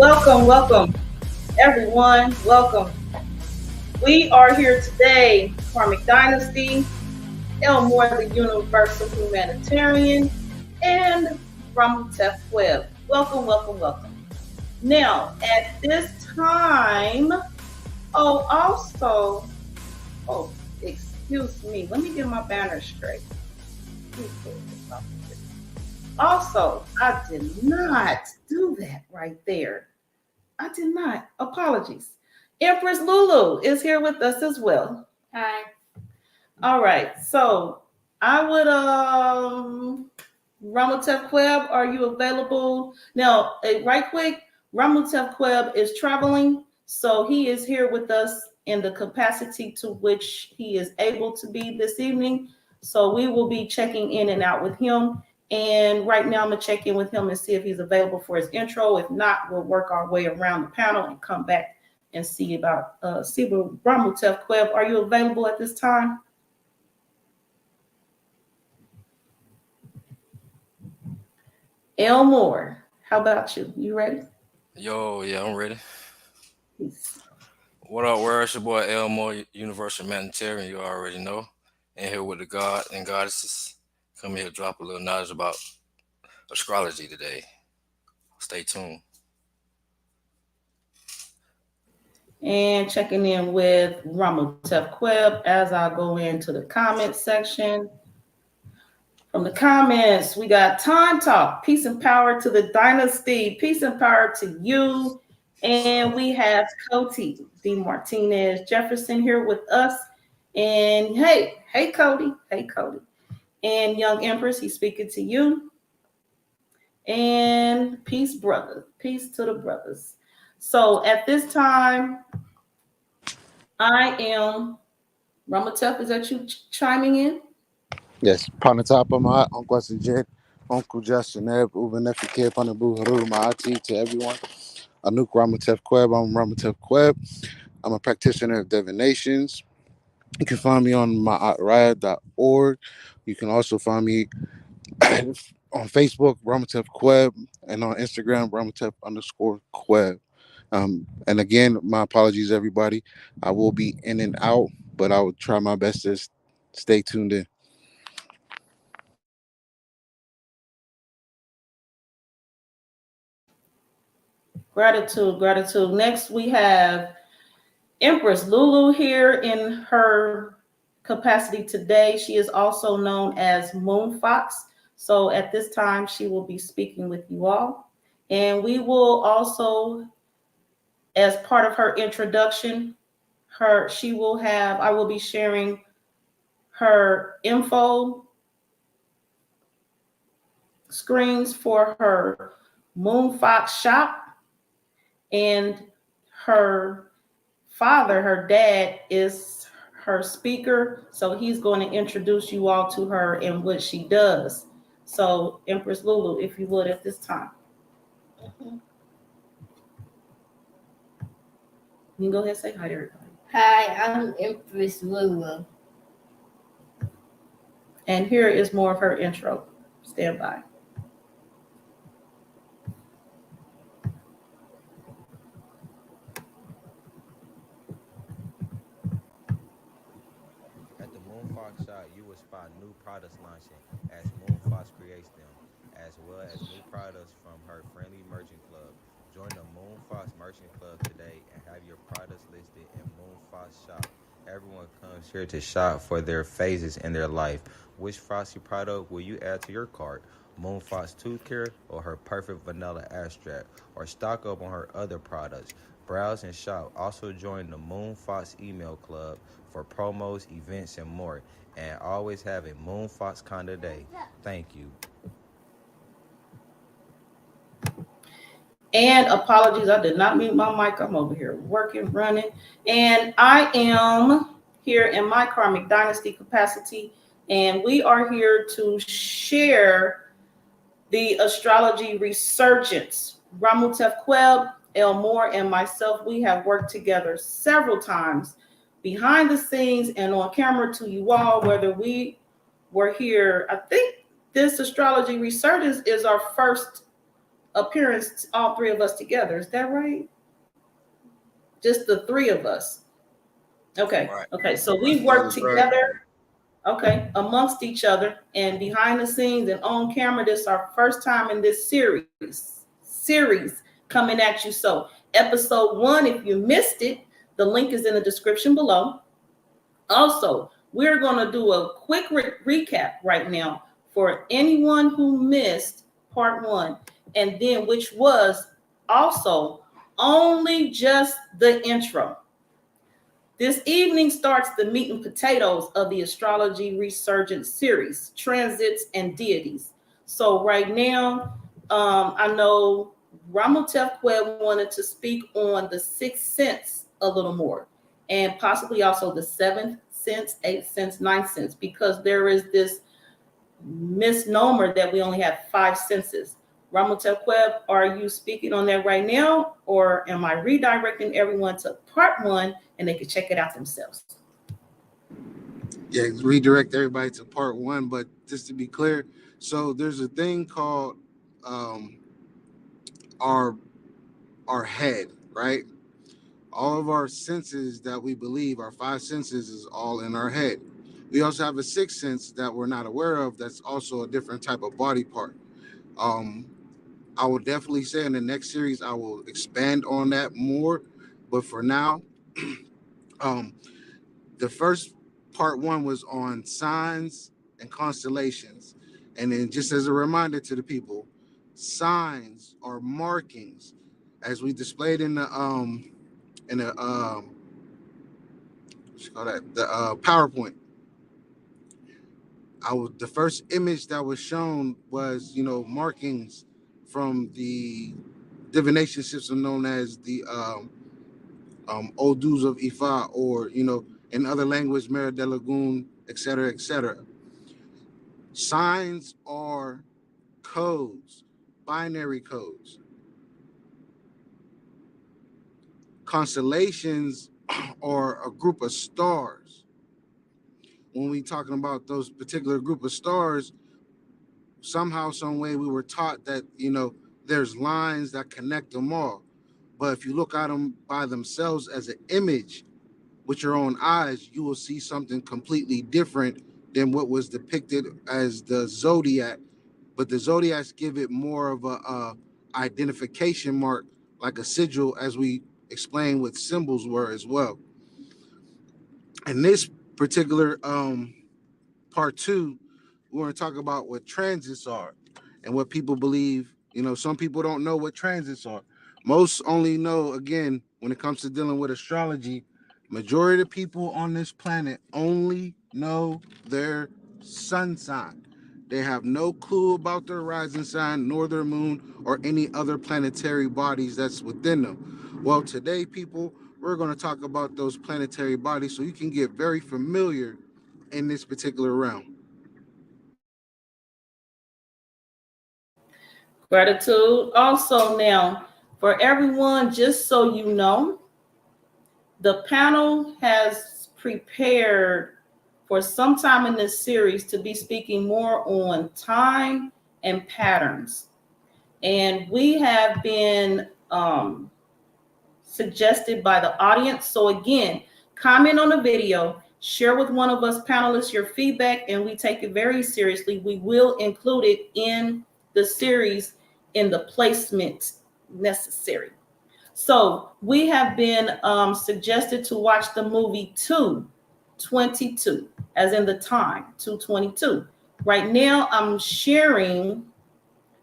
Welcome, everyone. Welcome. We are here today, Karmic Dynasty, Elmore the Universal Humanitarian, and Ramutef Web. Welcome. Now, at this time, excuse me, let me get my banner straight. Also, I did not do that right there. I did not. Apologies. Empress Lulu is here with us as well. Hi. All right. So I would Ramutef Kweb, are you available? Now, right quick, Ramutef Kweb is traveling, so he is here with us in the capacity to which he is able to be this evening. So we will be checking in and out with him. And right now I'm gonna check in with him and see if he's available for his intro. If not, we'll work our way around the panel and come back and see about Ramutef Kweb. Are you available at this time? Elmore, how about you? You ready? Yo, yeah, I'm ready. Peace. What up, world? It's your boy Elmore, Universal Humanitarian. You already know. And here with the God and Goddesses. Come here to drop a little knowledge about astrology today. Stay tuned. And checking in with Ramutef Kweb as I go into the comment section. From the comments, we got Time Talk, peace and power to the Dynasty, peace and power to you. And we have Cody D. Martinez Jefferson here with us. And hey, Cody. And Young Empress, he's speaking to you. And peace, brother. Peace to the brothers. So at this time, I am Ramutef. Is that you chiming in? Yes, upon the top of my Uncle Jen, Uncle Justin, Ubenefi Panabu Haru Maati to everyone. Anuk Ramutef Kweb, I'm Ramutef Kweb. I'm a practitioner of divinations. You can find me on myatrad.org. You can also find me on Facebook, Ramutef Kweb, and on Instagram, Ramutef_Kweb. And again, my apologies, everybody. I will be in and out, but I will try my best to stay tuned in. Gratitude. Next, we have Empress Lulu here in her capacity today. She is also known as Moon Fox. So at this time, she will be speaking with you all. And we will also, as part of her introduction, I will be sharing her info screens for her Moon Fox shop. And her father, her dad, is her speaker. So he's going to introduce you all to her and what she does. So Empress Lulu, if you would at this time. You can go ahead and say hi to everybody. Hi, I'm Empress Lulu. And here is more of her intro. Stand by. At the Moonfox shop, you will spot new products launching as Moonfox creates them, as well as new products from her friendly merchant club. Join the Moonfox Merchant Club today and have your products listed in Moonfox shop. Everyone comes here to shop for their phases in their life. Which Frosty product will you add to your cart? Moonfox Tooth Care or her Perfect Vanilla Extract? Or stock up on her other products? Browse and shop. Also join the Moonfox email club for promos, events, and more. And always have a Moonfox kind of day. Thank you. And apologies, I did not mute my mic. I'm over here working, running. And I am here in my Karmic Dynasty capacity. And we are here to share the Astrology Resurgence. Ramutef Kweb, Elmore, and myself, we have worked together several times behind the scenes and on camera to you all, whether we were here. I think this Astrology Resurgence is our first appearance, all three of us together. Is that right? Just the three of us. Okay. Right. Okay. So we That work is right. together. Okay, amongst each other and behind the scenes and on camera. This is our first time in this series coming at you. So episode 1, if you missed it, the link is in the description below. Also, we're going to do a quick recap right now for anyone who missed part 1, and then which was also only just the intro. This evening starts the meat and potatoes of the Astrology Resurgence series, Transits and Deities. So right now, I know Ramotef Queb wanted to speak on the sixth sense a little more, and possibly also the seventh sense, eighth sense, ninth sense, because there is this misnomer that we only have 5 senses. Ramotef Queb, are you speaking on that right now, or am I redirecting everyone to part 1 and they can check it out themselves? Yeah, redirect everybody to part 1, but just to be clear, so there's a thing called our head, right? All of our senses that we believe, our 5 senses, is all in our head. We also have a 6th sense that we're not aware of, that's also a different type of body part. I will definitely say in the next series I will expand on that more, but for now, the first part 1 was on signs and constellations, and then just as a reminder to the people, signs are markings, as we displayed in the PowerPoint. The first image that was shown was, markings from the divination system known as the Odus of Ifa, or, in other language, Mera de Lagoon, etc., etc. Signs are codes, binary codes. Constellations are a group of stars. When we talking about those particular group of stars, somehow, some way, we were taught that, there's lines that connect them all. But if you look at them by themselves as an image with your own eyes, you will see something completely different than what was depicted as the zodiac. But the zodiacs give it more of a identification mark, like a sigil, as we explained what symbols were as well. In this particular part 2, we're going to talk about what transits are and what people believe. Some people don't know what transits are. Most only know, again, when it comes to dealing with astrology, majority of people on this planet only know their sun sign. They have no clue about their rising sign, nor their moon, or any other planetary bodies that's within them. Well, today, people, we're going to talk about those planetary bodies so you can get very familiar in this particular realm. Gratitude. Also, now, for everyone, just so you know, the panel has prepared for some time in this series to be speaking more on time and patterns. And we have been suggested by the audience. So again, comment on the video, share with one of us panelists your feedback, and we take it very seriously. We will include it in the series in the placement necessary. So we have been suggested to watch the movie 222, as in the time, 222. Right now, I'm sharing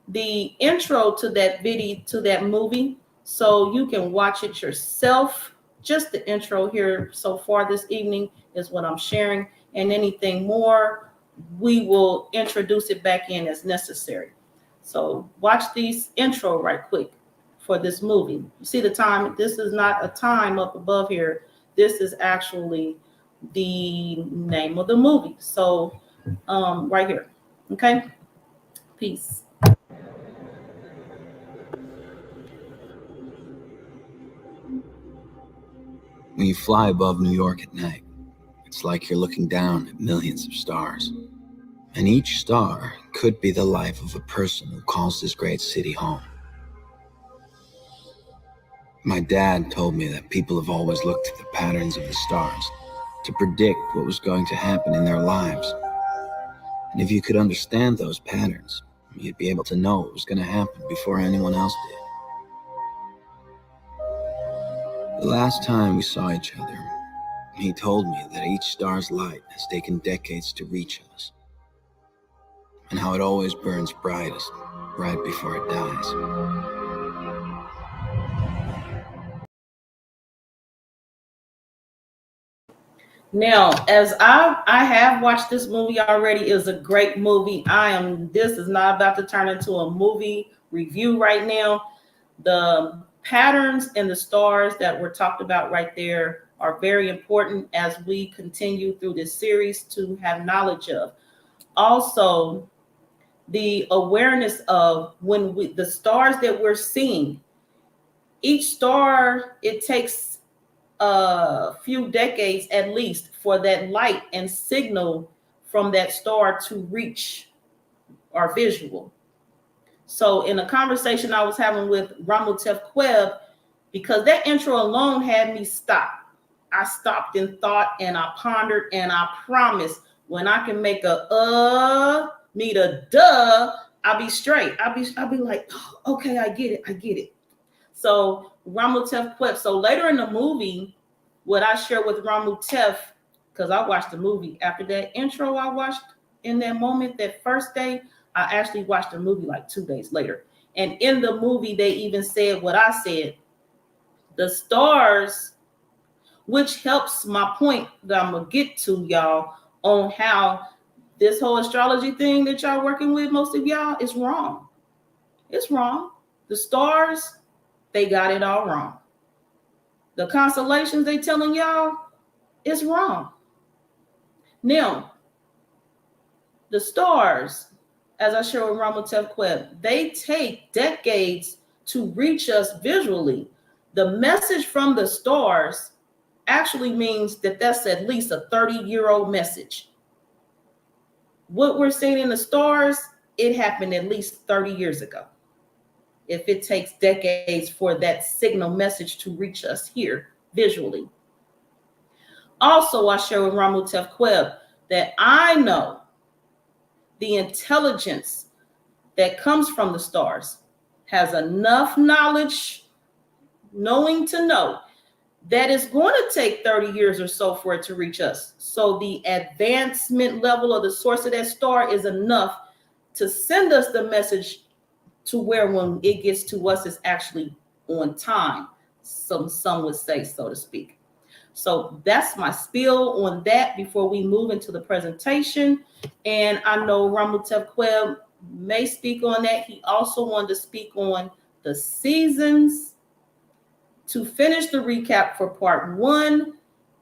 the intro to that video, to that movie, so you can watch it yourself. Just the intro here so far this evening is what I'm sharing, and anything more, we will introduce it back in as necessary. So watch these intro right quick for this movie. You see the time? This is not a time up above here. This is actually the name of the movie. So right here. Okay. Peace. When you fly above New York at night, it's like you're looking down at millions of stars. And each star could be the life of a person who calls this great city home. My dad told me that people have always looked to the patterns of the stars to predict what was going to happen in their lives. And if you could understand those patterns, you'd be able to know what was going to happen before anyone else did. The last time we saw each other, he told me that each star's light has taken decades to reach us, and how it always burns brightest right before it dies. Now, as I have watched this movie already, it's a great movie. This is not about to turn into a movie review right now. The patterns and the stars that were talked about right there are very important as we continue through this series to have knowledge of. Also, the awareness of the stars that we're seeing, each star, it takes a few decades at least for that light and signal from that star to reach our visual. So in a conversation I was having with Ramutef Queb, because that intro alone had me stop. I stopped and thought and I pondered, and I promise when I can make a meet a duh, I'll be straight. I'll be like, oh, okay, I get it. So Ramutef Queb. So later in the movie, what I share with Ramutef, because I watched the movie after that intro I watched in that moment, that first day, I actually watched the movie like 2 days later. And in the movie, they even said what I said. The stars, which helps my point that I'm going to get to, y'all, on how this whole astrology thing that y'all working with, most of y'all, is wrong. It's wrong. The stars, they got it all wrong. The constellations they telling y'all, it's wrong. Now, the stars, as I showed with Ramutef Queb, they take decades to reach us visually. The message from the stars actually means that that's at least a 30-year-old message. What we're seeing in the stars, it happened at least 30 years ago. If it takes decades for that signal message to reach us here visually. Also, I share with Ramutef Queb that I know the intelligence that comes from the stars has enough knowledge, knowing to know that it's going to take 30 years or so for it to reach us. So the advancement level of the source of that star is enough to send us the message to where when it gets to us, it's actually on time. Some would say, so to speak. So that's my spiel on that before we move into the presentation. And I know Ramutef Queb may speak on that. He also wanted to speak on the seasons to finish the recap for part 1.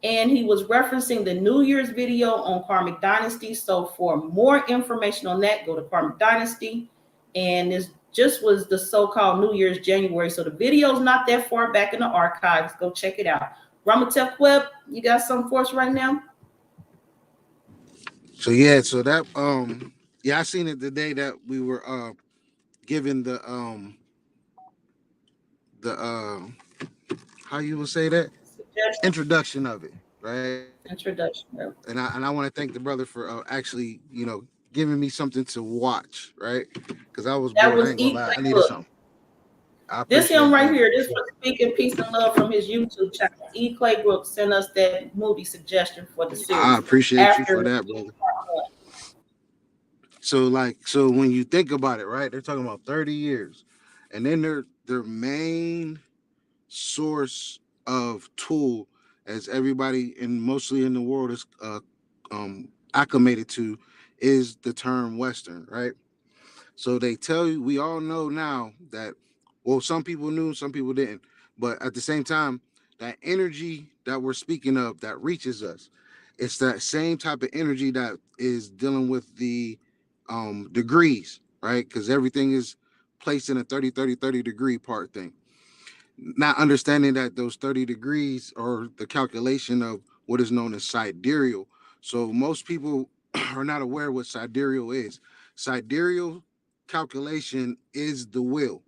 And he was referencing the New Year's video on Karmic Dynasty. So for more information on that, go to Karmic Dynasty. And this just was the so-called New Year's January. So the video's not that far back in the archives. Go check it out. Ramutef Queb, you got something for us right now? So yeah, so that I seen it the day that we were given the how you would say that Suggestion. introduction of it, right? Introduction. And I want to thank the brother for actually giving me something to watch, right? Because I was That bored. was I ain't gonna lie, I needed look. something. This him right that. here. This was Speaking Peace and Love from his YouTube channel. E. Claybrook sent us that movie suggestion for the series. I appreciate you for that, brother. So when you think about it, right? They're talking about 30 years, and then their main source of tool, as everybody and mostly in the world is acclimated to, is the term Western, right? So they tell you, we all know now that, well, some people knew, some people didn't, but at the same time, that energy that we're speaking of that reaches us, it's that same type of energy that is dealing with the degrees, right? Because everything is placed in a 30 degree part thing. Not understanding that those 30 degrees are the calculation of what is known as sidereal. So most people are not aware what sidereal is. Sidereal calculation is the will.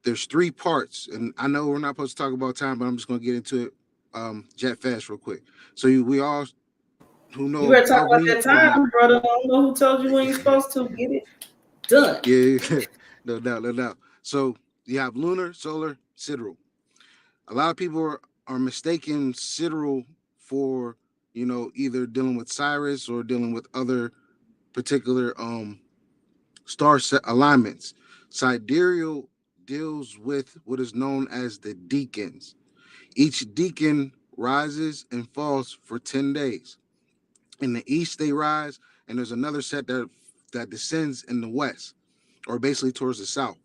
there's 3 parts, and I know we're not supposed to talk about time, but I'm just going to get into it jet fast real quick. So we all who know You better talk about alchemy that time, brother. I don't know who told you when you're supposed to get it done. Yeah, no doubt, no doubt. So you have lunar, solar, sidereal. A lot of people are mistaking sidereal for, either dealing with Cyrus or dealing with other particular star set alignments. Sidereal deals with what is known as the deacons. Each deacon rises and falls for 10 days. In the east, they rise, and there's another set that descends in the west, or basically towards the south.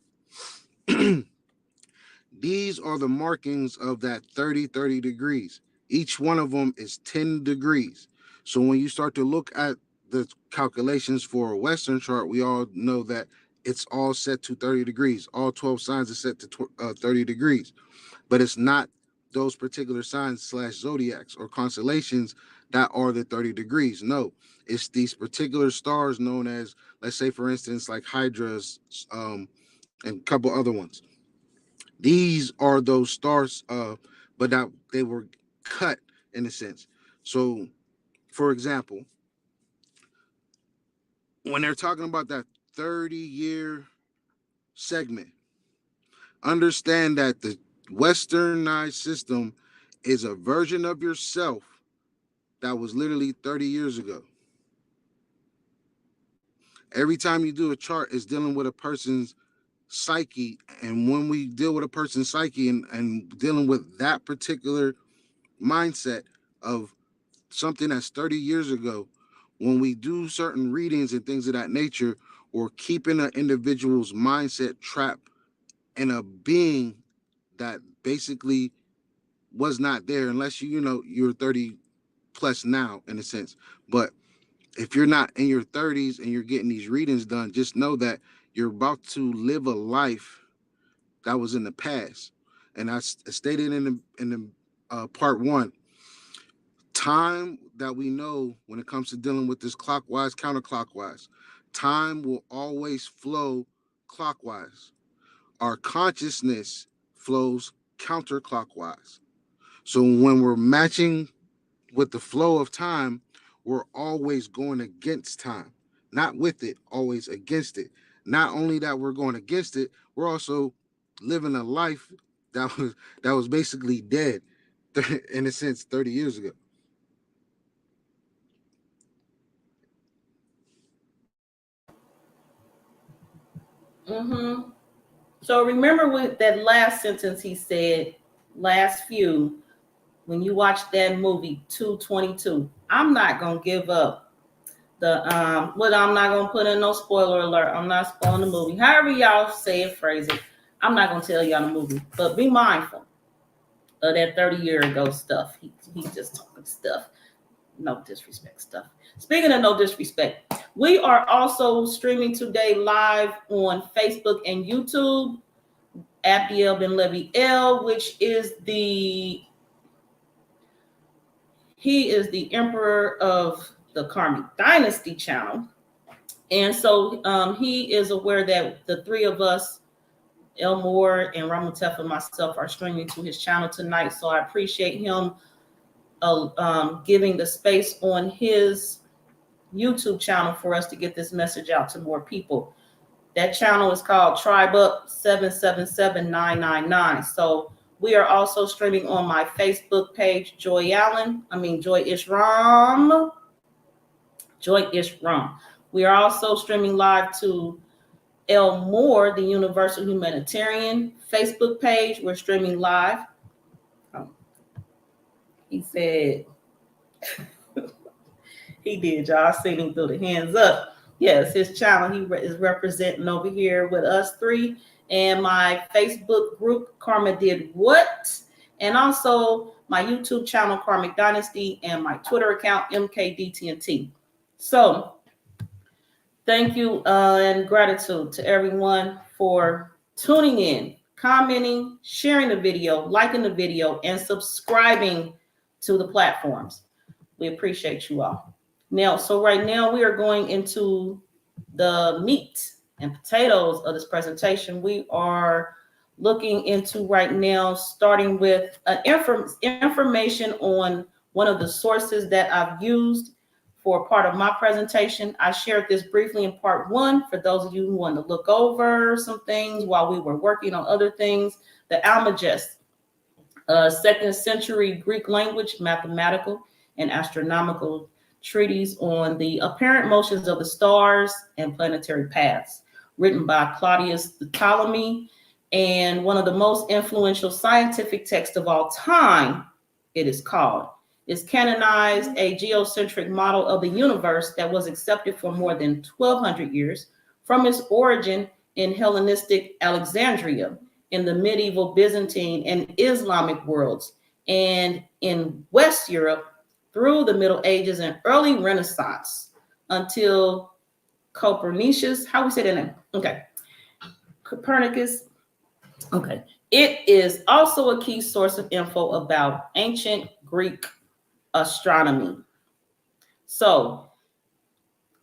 These are the markings of that 30 degrees. Each one of them is 10 degrees. So when you start to look at the calculations for a Western chart, we all know that it's all set to 30 degrees. All 12 signs are set to 30 degrees. But it's not those particular signs / zodiacs or constellations that are the 30 degrees. No, it's these particular stars known as, let's say, for instance, like Hydras and a couple other ones. These are those stars, but that they were cut in a sense. So, for example, when they're talking about that 30-year segment, understand that the westernized system is a version of yourself that was literally 30 years ago. Every time you do a chart, it's dealing with a person's psyche. And when we deal with a person's psyche and dealing with that particular mindset of something that's 30 years ago, when we do certain readings and things of that nature, we're keeping an individual's mindset trapped in a being that basically was not there, unless you're 30 plus now in a sense. But if you're not in your 30s and you're getting these readings done, just know that you're about to live a life that was in the past. And I stated in the part 1, time that we know when it comes to dealing with this clockwise, counterclockwise, time will always flow clockwise. Our consciousness flows counterclockwise. So when we're matching with the flow of time, we're always going against time, not with it, always against it. Not only that we're going against it, we're also living a life that was basically dead in a sense 30 years ago. Mm-hmm. So remember with that last sentence he said, last few, when you watch that movie 222, I'm not gonna give up the what I'm not gonna put in no spoiler alert. I'm not spoiling the movie. However y'all say it, phrase it. I'm not gonna tell y'all the movie, but be mindful of that 30-year ago stuff. He's just talking stuff. No disrespect stuff. Speaking of no disrespect, we are also streaming today live on Facebook and YouTube. Abdiel Ben Levi L, which is he is the emperor of the Karmic Dynasty channel. And so he is aware that the 3 of us, Elmore and Ramutef and myself, are streaming to his channel tonight. So I appreciate him giving the space on his YouTube channel for us to get this message out to more people. That channel is called Tribe Up 777999. So we are also streaming on my Facebook page, Joy Ishram. We are also streaming live to El Moore, the Universal Humanitarian Facebook page. We're streaming live. He said, he did, y'all. I seen him through the hands up. Yes, his channel, he is representing over here with us 3. And my Facebook group, Karma Did What? And also my YouTube channel, Karmic Dynasty, and my Twitter account, MKDTNT. So thank you and gratitude to everyone for tuning in, commenting, sharing the video, liking the video, and subscribing to the platforms. We appreciate you all. Now, so right now we are going into the meat and potatoes of this presentation. We are looking into right now, starting with information on one of the sources that I've used for part of my presentation. I shared this briefly in part 1 for those of you who want to look over some things while we were working on other things. The Almagest, 2nd century Greek language, mathematical and astronomical treatise on the apparent motions of the stars and planetary paths, written by Claudius Ptolemy, and one of the most influential scientific texts of all time, it is called. It's canonized a geocentric model of the universe that was accepted for more than 1,200 years from its origin in Hellenistic Alexandria, in the medieval Byzantine and Islamic worlds, and in West Europe through the Middle Ages and early Renaissance until Copernicus, how we say that name? Okay. Copernicus. Okay. It is also a key source of info about ancient Greek astronomy. So,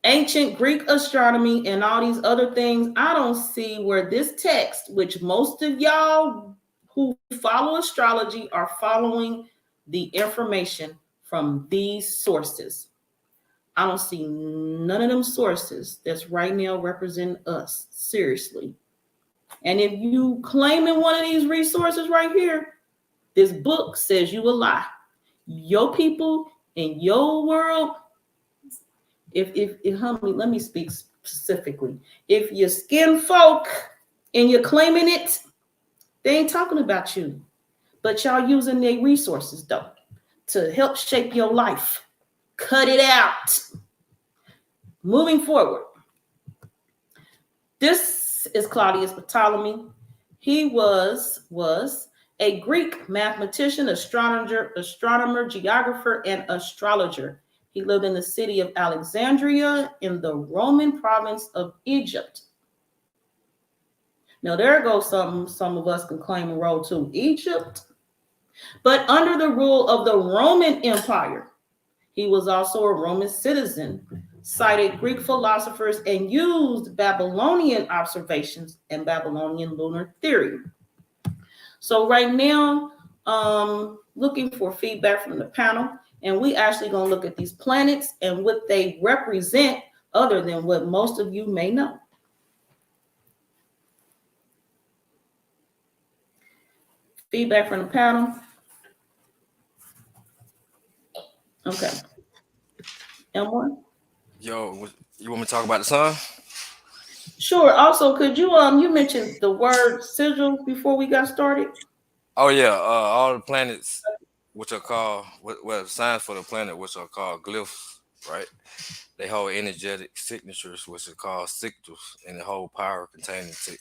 ancient Greek astronomy and all these other things, I don't see where this text, which most of y'all who follow astrology are following the information from these sources. I don't see none of them sources that's right now representing us, seriously. And if you claiming one of these resources right here, this book says you a lie. Your people in your world, if homie, let me speak specifically. If you're skin folk and you're claiming it, they ain't talking about you. But y'all using their resources though to help shape your life. Cut it out. Moving forward. This is Claudius Ptolemy. He was a Greek mathematician, astronomer, geographer, and astrologer. He lived in the city of Alexandria in the Roman province of Egypt. Now there goes something some of us can claim a role to, Egypt. But under the rule of the Roman Empire, he was also a Roman citizen, cited Greek philosophers, and used Babylonian observations and Babylonian lunar theory. So right now, looking for feedback from the panel, and we actually gonna look at these planets and what they represent other than what most of you may know. Feedback from the panel. Okay. M1? Yo, you want me to talk about the sun? Sure. Also, could you you mentioned the word sigil before we got started? Oh yeah, all the planets, which are called signs for the planet, which are called glyphs, right? They hold energetic signatures, which are called sigils, and they hold power containing to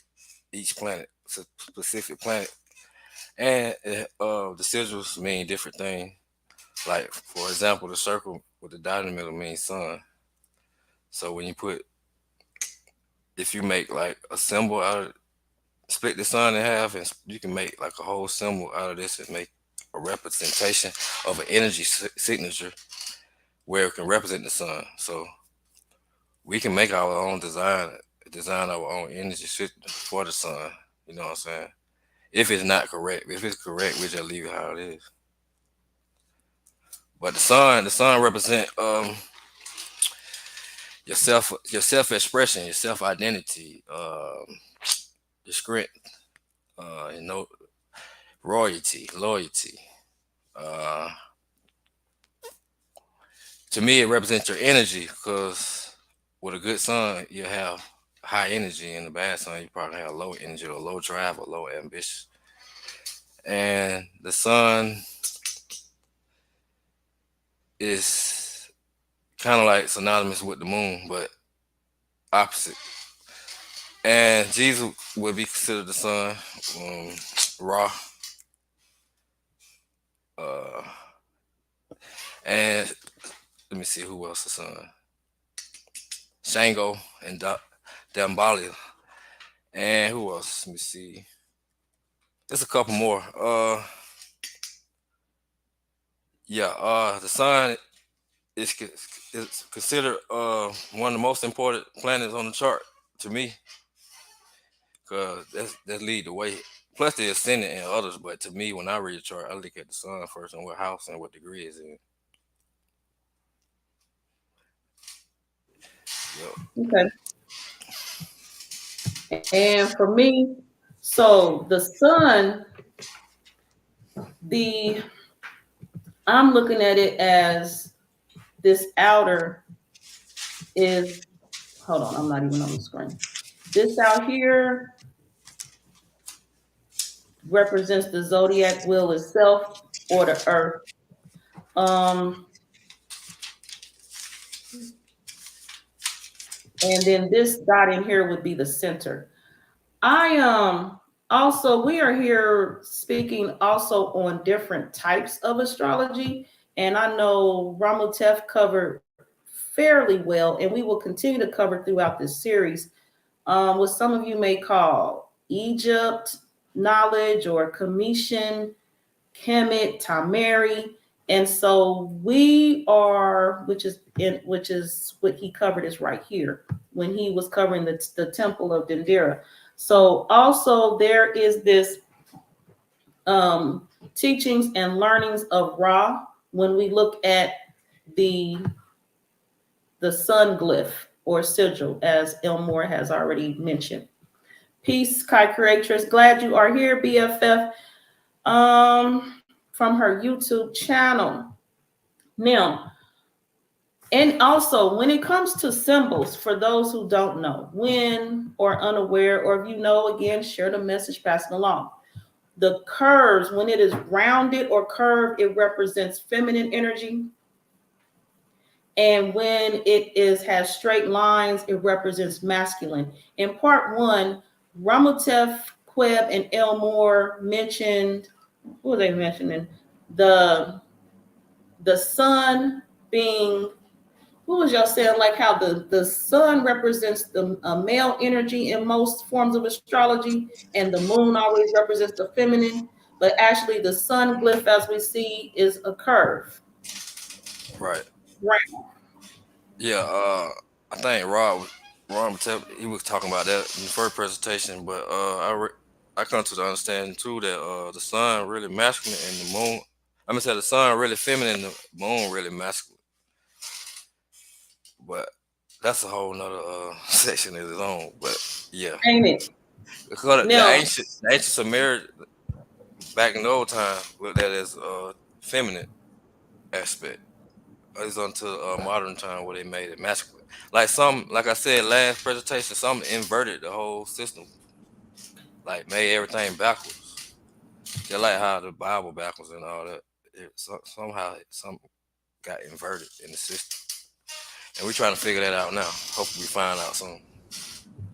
each planet, specific planet. And the sigils mean different things. Like for example, the circle with the dot in the middle means sun. So when if you make like a symbol out of, split the sun in half, and you can make like a whole symbol out of this and make a representation of an energy signature where it can represent the sun. So we can make our own design our own energy signature for the sun. You know what I'm saying? If it's not correct, if it's correct, we just leave it how it is. But the sun represent your self-expression, your self-identity, your strength, royalty, loyalty. To me, it represents your energy, because with a good sun, you have high energy, and the bad sun, you probably have low energy or low drive or low ambition. And the sun is kind of like synonymous with the moon, but opposite. And Jesus would be considered the sun, Ra. And let me see who else the sun. Shango and Dambali. And who else? Let me see. There's a couple more. The sun is considered one of the most important planets on the chart to me, because that lead the way Plus the ascendant and others, but to me, when I read a chart, I look at the sun first and what house and what degree is in. Yep. Okay. And for me, so the sun, I'm looking at it as this outer is, hold on, I'm not even on the screen. This out here represents the zodiac wheel itself or the earth. And then this dot in here would be the center. Also, we are here speaking also on different types of astrology, and I know Ramutef covered fairly well, and we will continue to cover throughout this series what some of you may call Egypt knowledge or Commission, Kemet, Tamari. And so we are, which is what he covered is right here when he was covering the temple of Dendera. So also there is this teachings and learnings of Ra when we look at the sun glyph or sigil, as Elmore has already mentioned. Peace, Kai Creatress. Glad you are here, BFF. From her YouTube channel. Now, and also when it comes to symbols, for those who don't know, when or unaware, or if you know, again, share the message, pass it along. The curves, when it is rounded or curved, it represents feminine energy. And when it has straight lines, it represents masculine. In part one, Ramutef, Queb, and Elmore mentioned, what were they mentioning? The sun being, what was y'all saying? Like how the sun represents the male energy in most forms of astrology, and the moon always represents the feminine. But actually, the sun glyph, as we see, is a curve. Right. Right. Yeah. I think Ron, he was talking about that in the first presentation, but I come to the understanding too that the sun really masculine and the moon. I'm gonna say the sun really feminine, and the moon really masculine. But that's a whole nother section of its own. But yeah, Ain't it? because Now, the ancient Sumerians back in the old time looked at it as feminine aspect. It's until modern time where they made it masculine. Like I said last presentation, some inverted the whole system, like made everything backwards. Just like how the Bible backwards and all that. Somehow some got inverted in the system, and we're trying to figure that out now. Hopefully, we find out soon.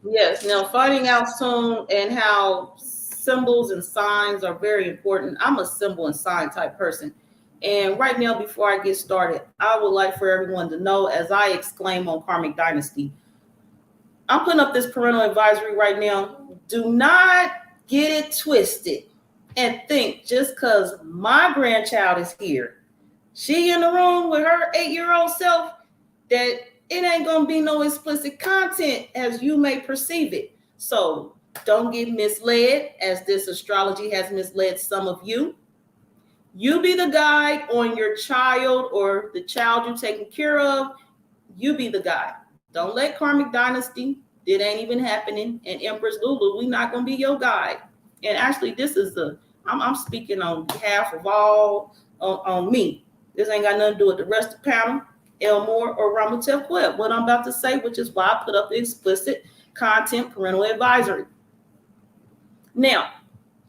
yes. Now, finding out soon, and how symbols and signs are very important. I'm a symbol and sign type person. And right now, before I get started, I would like for everyone to know, as I exclaim on Karmic Dynasty, I'm putting up this parental advisory right now. Do not get it twisted and think just because my grandchild is here, she in the room with her 8-year-old self, that it ain't going to be no explicit content as you may perceive it. So don't get misled, as this astrology has misled some of you. You be the guide on your child or the child you're taking care of. You be the guide. Don't let Karmic Dynasty, it ain't even happening, and Empress Lulu, we not going to be your guide. And actually, this is I'm speaking on behalf of all, on me. This ain't got nothing to do with the rest of the panel, Elmore or Ramutef Queb. What I'm about to say, which is why I put up the explicit content parental advisory. Now,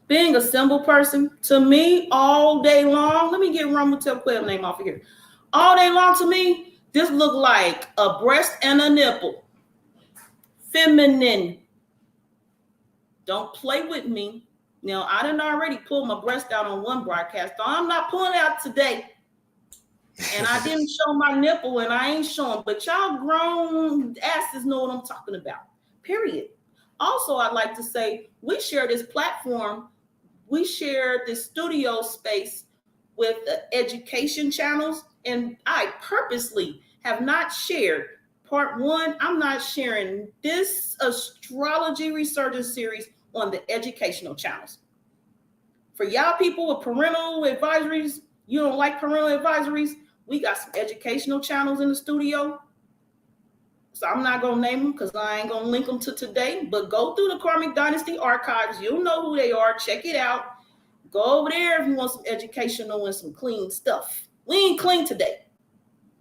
being a symbol person, to me, all day long, let me get Ramutef Queb name off of here. All day long, to me, this look like a breast and a nipple. Feminine. Don't play with me. Now, I done already pulled my breast out on one broadcast, so I'm not pulling out today. And I didn't show my nipple, and I ain't showing, but y'all grown asses know what I'm talking about, period. Also, I'd like to say, we share this platform, we share this studio space with the education channels, and I purposely have not shared part one. I'm not sharing this Astrology Resurgence series on the educational channels. For y'all people with parental advisories, you don't like parental advisories, we got some educational channels in the studio. So I'm not going to name them because I ain't going to link them to today. But go through the Karmic Dynasty archives. You'll know who they are. Check it out. Go over there if you want some educational and some clean stuff. We ain't clean today.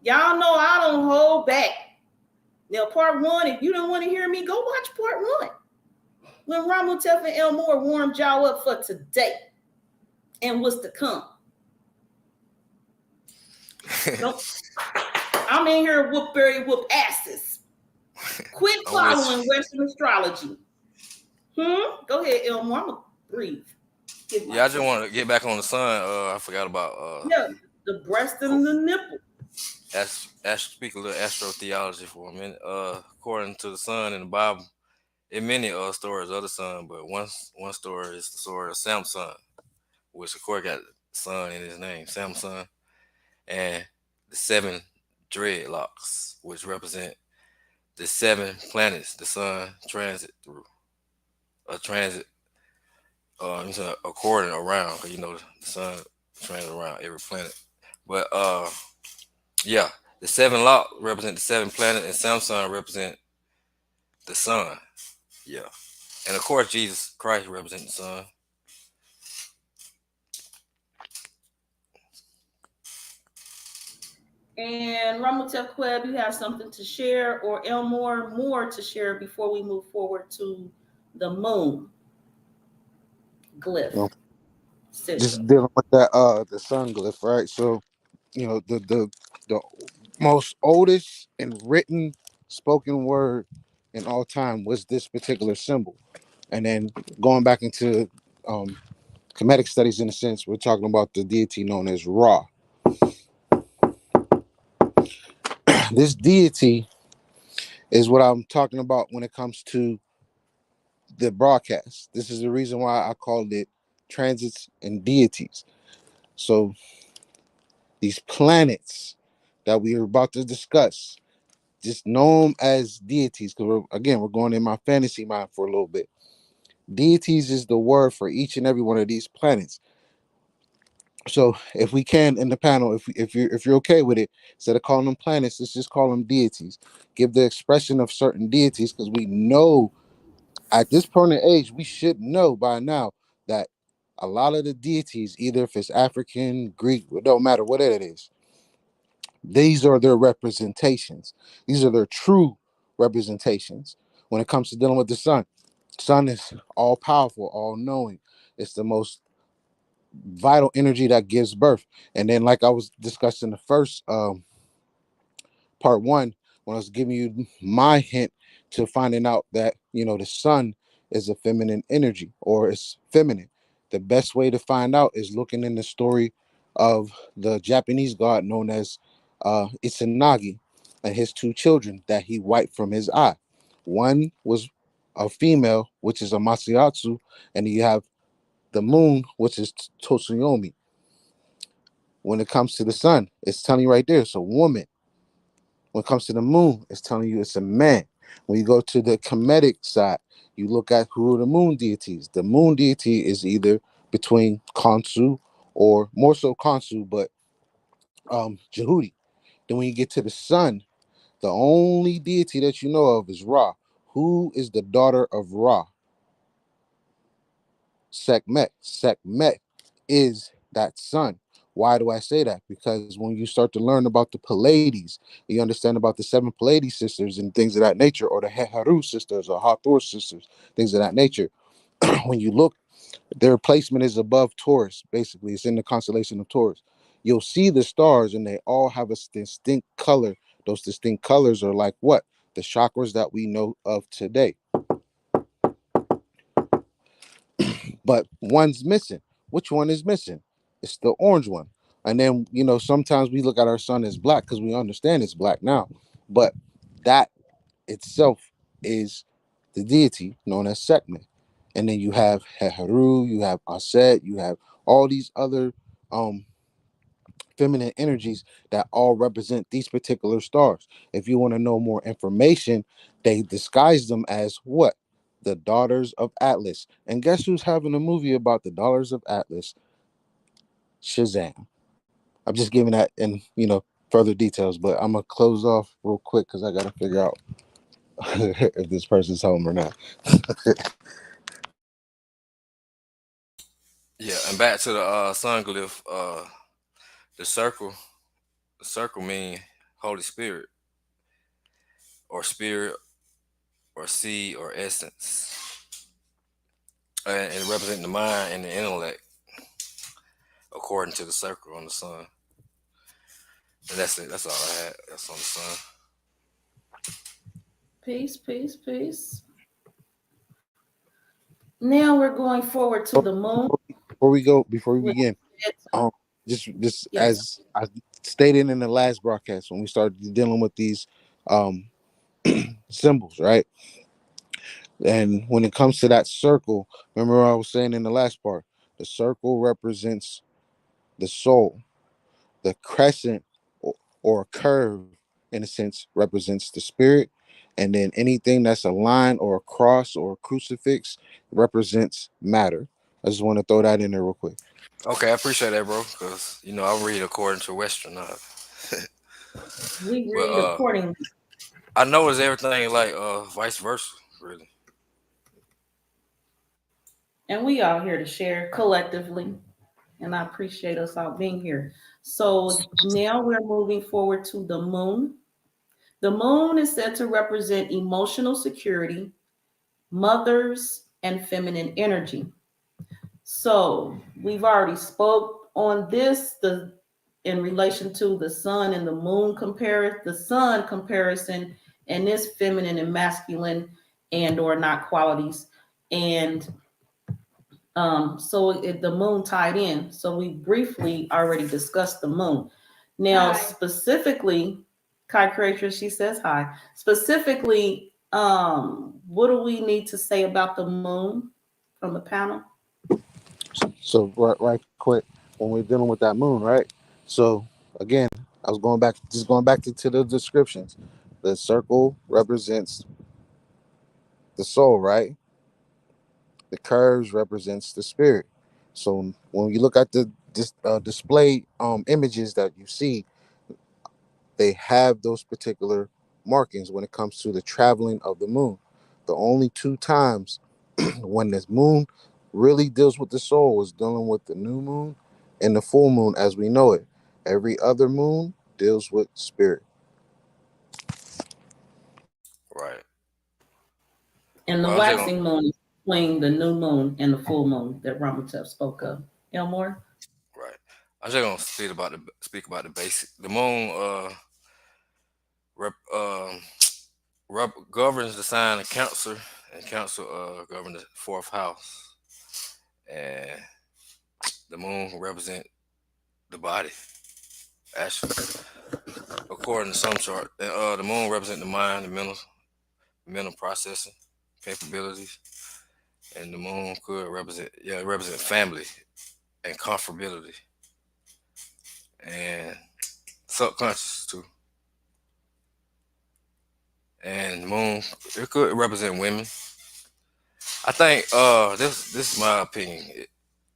Y'all know I don't hold back. Now, part one, if you don't want to hear me, go watch part one. When Ramutef and Elmore warmed y'all up for today and what's to come. I'm in here whoop asses. Quit following Western astrology. Go ahead, Elmore. I'm gonna breathe. Yeah, I just want to get back on the sun. I forgot about the breast and the nipple. Speak a little astrotheology for a minute. According to the sun in the Bible, in many stories of the sun, but one story is the story of Samson, which of course got sun in his name, Samson, and the 7 dreadlocks, which represent the 7 planets the sun transit through. According around, because the sun transit around every planet. But yeah, the 7 lock represent the 7 planets, and Samson represent the sun. Yeah, and of course Jesus Christ represents the sun. And Ramutef Kweb, you have something to share, or Elmore more to share before we move forward to the moon glyph. Just dealing with that the sun glyph, right? So, the most oldest and written spoken word in all time was this particular symbol. And then going back into Kemetic studies, in a sense, we're talking about the deity known as Ra. This deity is what I'm talking about when it comes to the broadcast. This is the reason why I called it transits and deities. So these planets that we are about to discuss, just know them as deities, because we're going in my fantasy mind for a little bit. Deities is the word for each and every one of these planets. So if we can in the panel, if you're okay with it, instead of calling them planets, let's just call them deities. Give the expression of certain deities, because we know at this point in age, we should know by now that a lot of the deities, either if it's African, Greek, it don't matter what it is, these are their representations. These are their true representations. When it comes to dealing with the sun, sun is all powerful, all knowing. It's the most vital energy that gives birth. And then, like I was discussing the first part one, when I was giving you my hint to finding out that the sun is a feminine energy, or it's feminine. The best way to find out is looking in the story of the Japanese god known as Izanagi and his 2 children that he wiped from his eye. One was a female, which is a Masiatsu, and you have the moon, which is Totsuyomi. When it comes to the sun, it's telling you right there it's a woman. When it comes to the moon, it's telling you it's a man. When you go to the Kemetic side, you look at who are the moon deities. The moon deity is either between Khonsu, or more so Khonsu, but Jehudi. Then when you get to the sun, the only deity that you know of is Ra. Who is the daughter of Ra? Sekhmet. Sekhmet is that sun. Why do I say that? Because when you start to learn about the Pleiades, you understand about the 7 Pleiades sisters and things of that nature, or the Heharu sisters or Hathor sisters, things of that nature. When you look, their placement is above Taurus, basically. It's in the constellation of Taurus. You'll see the stars, and they all have a distinct color. Those distinct colors are like what? The chakras that we know of today. But one's missing. Which one is missing? It's the orange one. And then, sometimes we look at our sun as black because we understand it's black now. But that itself is the deity known as Sekhmet. And then you have Heharu, you have Aset, you have all these other feminine energies that all represent these particular stars. If you want to know more information, they disguise them as what? the Daughters of Atlas. And guess who's having a movie about the Daughters of Atlas? Shazam. I'm just giving that in, further details, but I'm gonna close off real quick because I gotta figure out if this person's home or not. Yeah, and back to the sun glyph, the circle. The circle mean Holy Spirit, or spirit, or seed, or essence, and it represents the mind and the intellect, according to the circle on the sun. And that's it. That's all I had. That's on the sun. Peace, peace, peace. Now we're going forward to the moon. Before we begin, just Yes. as I stated in the last broadcast when we started dealing with these symbols, right? And when it comes to that circle, remember what I was saying in the last part, the circle represents the soul. The crescent or curve, in a sense, represents the spirit. And then anything that's a line or a cross or a crucifix represents matter. I just want to throw that in there real quick. Okay, I appreciate that, bro. Because I read according to Western. We But read accordingly. I know it's everything like vice versa, really. And we all here to share collectively. And I appreciate us all being here. So now we're moving forward to the moon. The moon is said to represent emotional security, mothers, and feminine energy. So we've already spoke on this, in relation to the sun and the moon the sun comparison, and this feminine and masculine and or not qualities. And the moon tied in. So we briefly already discussed the moon. Now, specifically, Kai Creator, she says hi. Specifically, what do we need to say about the moon from the panel? So right quick, when we're dealing with that moon, right? So again, I was going back to the descriptions. The circle represents the soul, right? The curves represents the spirit. So when you look at the display images that you see, they have those particular markings when it comes to the traveling of the moon. The only two times when this moon really deals with the soul is dealing with the new moon and the full moon as we know it. Every other moon deals with spirit. Right. And the Well, waxing moon is between the new moon and the full moon that Ramatev spoke of. Elmore? right. I'm just gonna speak about the basic. The moon governs the sign of Cancer, and Cancer governs the fourth house. And the moon represent the body, actually, according to some chart. And the moon represent the mind, the mental processing capabilities, and the moon could represent family and comfortability and subconscious too. And the moon, it could represent women. I think this is my opinion.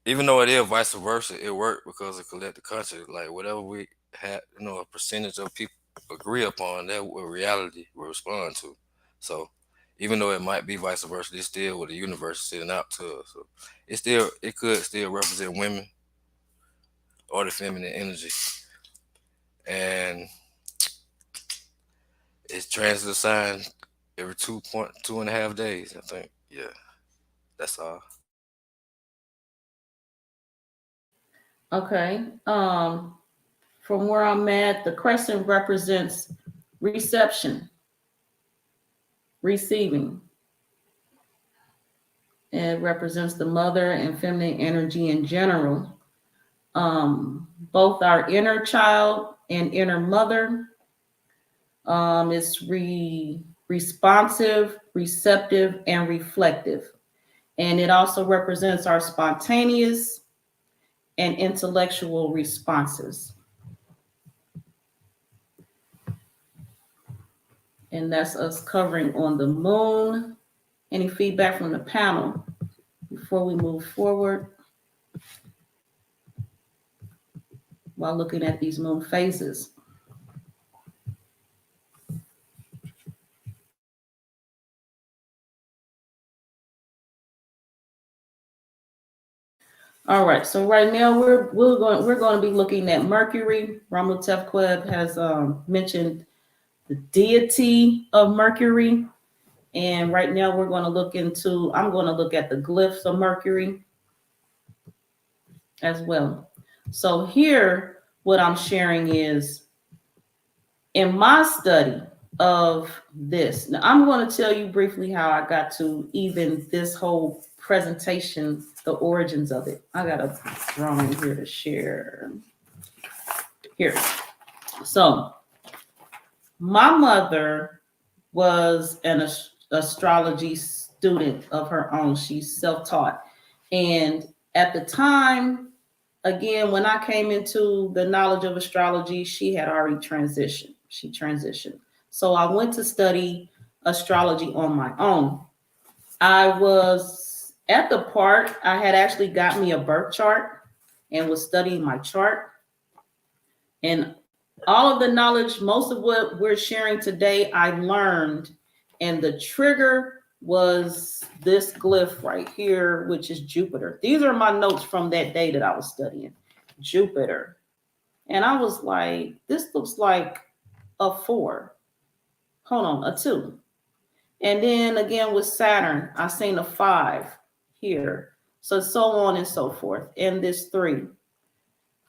Even though it is vice versa, it worked because of collective conscious. Like whatever we had, a percentage of people agree upon, that what reality will respond to. So even though it might be vice versa, it's still what the universe is sending out to us. So it could still represent women or the feminine energy. And it's transit sign every 2.5 days, I think. Yeah, that's all. Okay. From where I'm at, the crescent represents reception, receiving. It represents the mother and feminine energy in general. Both our inner child and inner mother. It's responsive, receptive, and reflective. And it also represents our spontaneous and intellectual responses. And that's us covering on the moon. Any feedback from the panel before we move forward while looking at these moon phases? All right, so right now we're going to be looking at Mercury. Ramutef Queb has mentioned the deity of Mercury, and right now we're going to look into. I'm going to look at the glyphs of Mercury as well. So here, what I'm sharing is in my study of this. Now, I'm going to tell you briefly how I got to even this whole presentation, the origins of it. I got a drawing here to share. Here. So, my mother was an astrology student of her own. She's self-taught. And at the time, again, when I came into the knowledge of astrology, she had already transitioned. She transitioned. So I went to study astrology on my own. I was at the part, I had actually got me a birth chart and was studying my chart. And all of the knowledge, most of what we're sharing today, I learned. And the trigger was this glyph right here, which is Jupiter. These are my notes from that day that I was studying. Jupiter. And I was like, this looks like a 4. Hold on, a 2. And then again with Saturn, I seen a 5 here. So on and so forth. And this 3.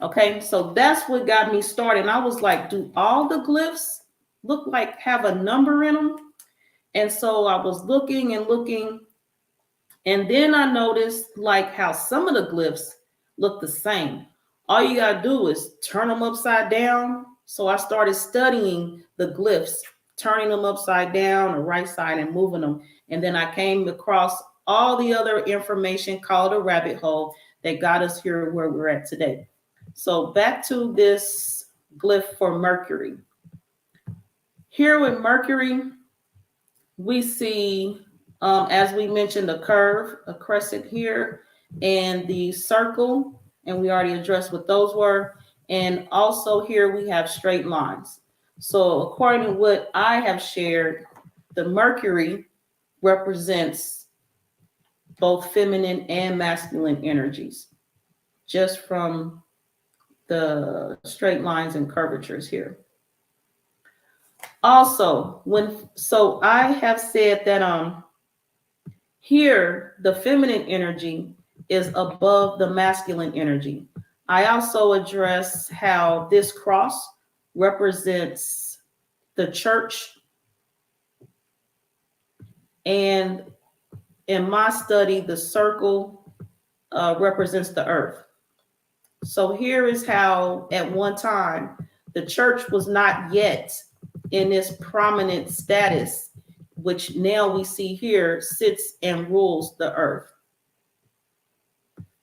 Okay, so that's what got me started. And I was like, do all the glyphs look like have a number in them? And so I was looking and looking. And then I noticed like how some of the glyphs look the same. All you got to do is turn them upside down. So I started studying the glyphs, turning them upside down, the right side, and moving them. And then I came across all the other information called a rabbit hole that got us here where we're at today. So back to this glyph for Mercury. Here with Mercury, we see, as we mentioned, a curve, a crescent here, and the circle, and we already addressed what those were. And also here we have straight lines. So according to what I have shared, the Mercury represents both feminine and masculine energies, just from the straight lines and curvatures here. Also, so I have said that here the feminine energy is above the masculine energy. I also address how this cross represents the church, and in my study, the circle represents the earth. So here is how at one time the church was not yet in this prominent status, which now we see here sits and rules the earth.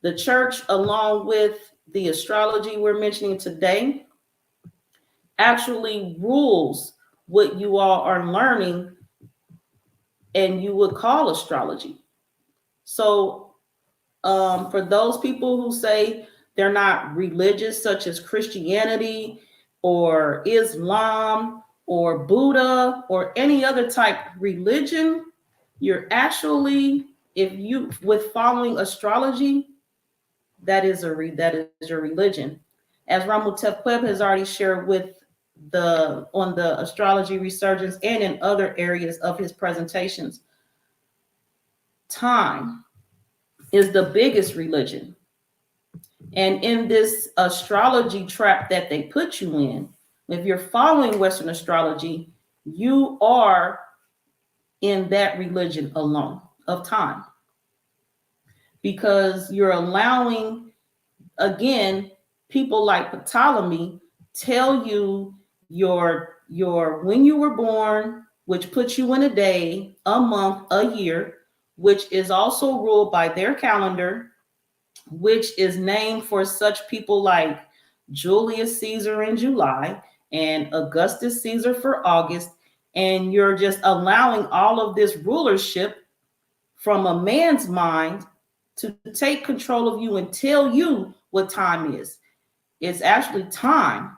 The church, along with the astrology we're mentioning today, actually rules what you all are learning and you would call astrology. So for those people who say they're not religious, such as Christianity or Islam or Buddha or any other type religion, you're actually, if you with following astrology, that is your religion. As Ramutef Queb has already shared with on the Astrology Resurgence and in other areas of his presentations, time is the biggest religion. And in this astrology trap that they put you in, if you're following Western astrology, you are in that religion alone of time. Because you're allowing, again, people like Ptolemy tell you your when you were born, which puts you in a day, a month, a year, which is also ruled by their calendar, which is named for such people like Julius Caesar in July and Augustus Caesar for August. And you're just allowing all of this rulership from a man's mind to take control of you and tell you what time is. It's actually time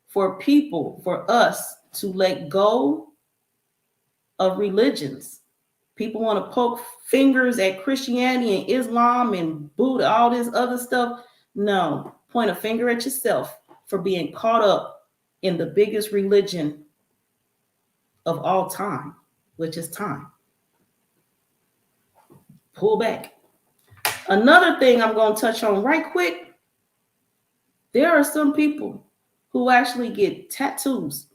for people, for us to let go of religions. People want to poke fingers at Christianity and Islam and Buddha, all this other stuff. No, point a finger at yourself for being caught up in the biggest religion of all time, which is time. Pull back. Another thing I'm going to touch on right quick. There are some people who actually get tattoos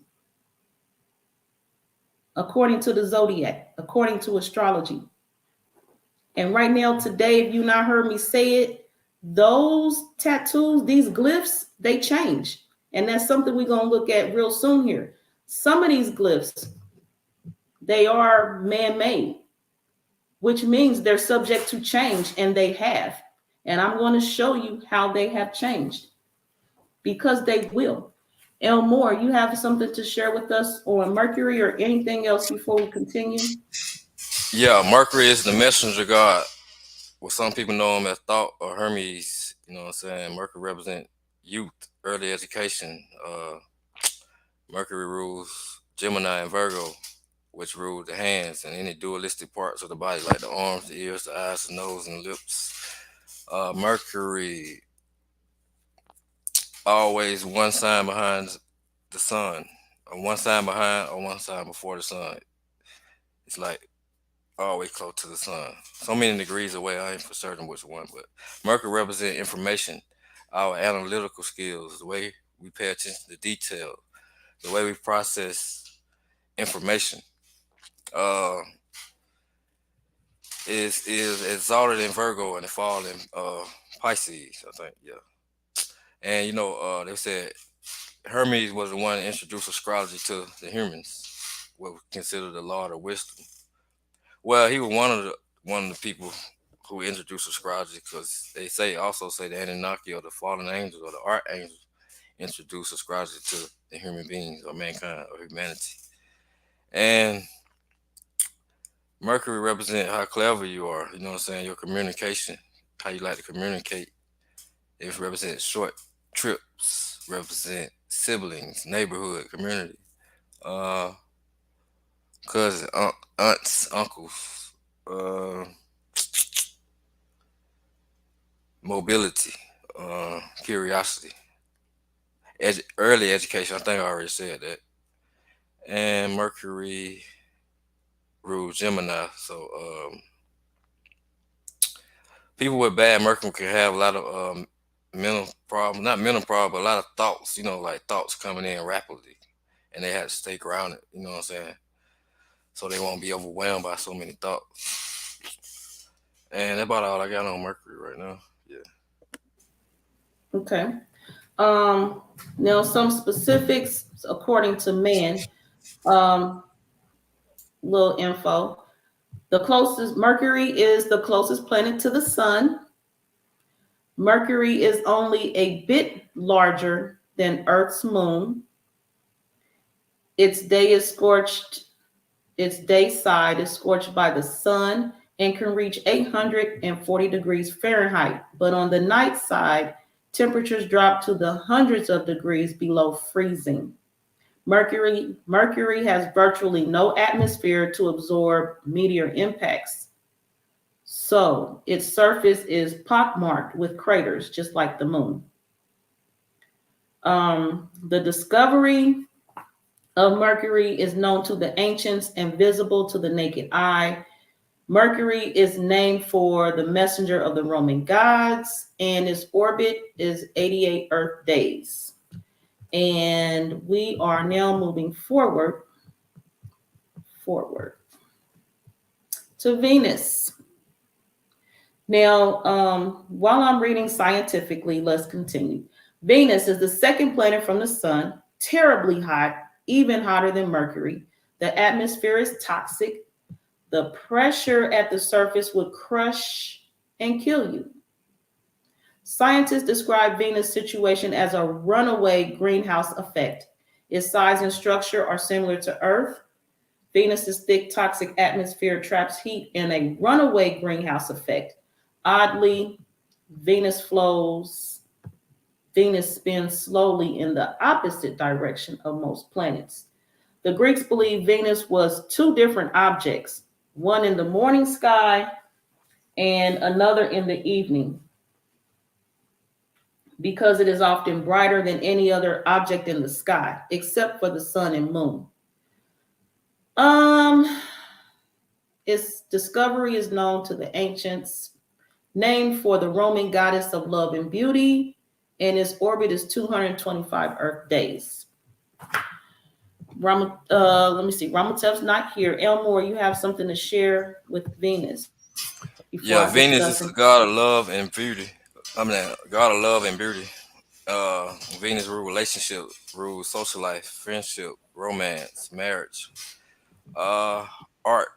according to the zodiac, according to astrology. And right now, today, if you not heard me say it, those tattoos, these glyphs, they change. And that's something we're going to look at real soon here. Some of these glyphs, they are man-made, which means they're subject to change, and they have. And I'm going to show you how they have changed, because they will. Elmore, you have something to share with us on Mercury or anything else before we continue? Yeah, Mercury is the messenger god. Well, some people know him as Thought or Hermes. You know what I'm saying? Mercury represents youth, early education. Mercury rules Gemini and Virgo, which rule the hands and any dualistic parts of the body, like the arms, the ears, the eyes, the nose, and the lips. Mercury, always one sign behind the sun, or one sign behind or one sign before the sun. It's like always close to the sun. So many degrees away, I ain't for certain which one, but Mercury represents information, our analytical skills, the way we pay attention to detail, the way we process information. Is exalted in Virgo and it fall in Pisces, I think, yeah. And you know, they said Hermes was the one that introduced astrology to the humans, what was considered the Lord of Wisdom. Well, he was one of the people who introduced astrology, because they also say the Anunnaki or the fallen angels or the archangels introduced astrology to the human beings or mankind or humanity. And Mercury represents how clever you are, you know what I'm saying, your communication, how you like to communicate. It represents short trips, represent siblings, neighborhood, community, cousins, aunts, uncles, mobility, curiosity, early education. I think I already said that. And Mercury rules Gemini, so people with bad Mercury can have a lot of mental problems, not mental problems, but a lot of thoughts, you know, like thoughts coming in rapidly, and they have to stay grounded, you know what I'm saying? So they won't be overwhelmed by so many thoughts. And that's about all I got on Mercury right now. Yeah. Okay. Now some specifics according to man. Little info. The closest, Mercury is the closest planet to the sun. Mercury is only a bit larger than Earth's moon. Its day side is scorched by the sun and can reach 840 degrees Fahrenheit. But on the night side, temperatures drop to the hundreds of degrees below freezing. Mercury has virtually no atmosphere to absorb meteor impacts. So its surface is pockmarked with craters, just like the moon. The discovery of Mercury is known to the ancients and visible to the naked eye. Mercury is named for the messenger of the Roman gods, and its orbit is 88 Earth days. And we are now moving forward to Venus. Now, while I'm reading scientifically, let's continue. Venus is the second planet from the sun, terribly hot, even hotter than Mercury. The atmosphere is toxic. The pressure at the surface would crush and kill you. Scientists describe Venus' situation as a runaway greenhouse effect. Its size and structure are similar to Earth. Venus's thick toxic atmosphere traps heat in a runaway greenhouse effect. Oddly, Venus spins slowly in the opposite direction of most planets. The Greeks believed Venus was two different objects, one in the morning sky and another in the evening, because it is often brighter than any other object in the sky, except for the sun and moon. Its discovery is known to the ancients, named for the Roman goddess of love and beauty, and its orbit is 225 Earth days. Let me see. Ramatev's not here. Elmore, you have something to share with Venus? Yeah, Venus is the god of love and beauty. God of love and beauty. Venus rule relationship, rule social life, friendship, romance, marriage, art,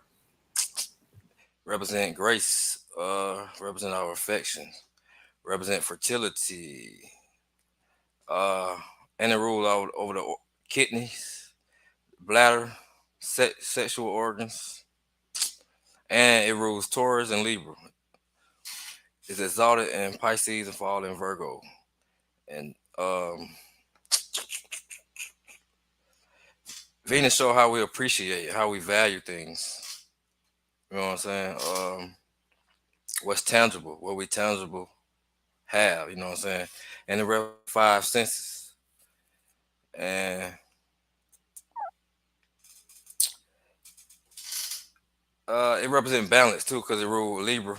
represent grace, represent our affection, represent fertility, and it rule over the kidneys, bladder, sexual organs, and it rules Taurus and Libra. It's exalted in Pisces and fall in Virgo. And Venus show how we appreciate, how we value things. You know what I'm saying? What's tangible, what we tangible have, you know what I'm saying? And the five senses. And it represents balance too, because it rule Libra,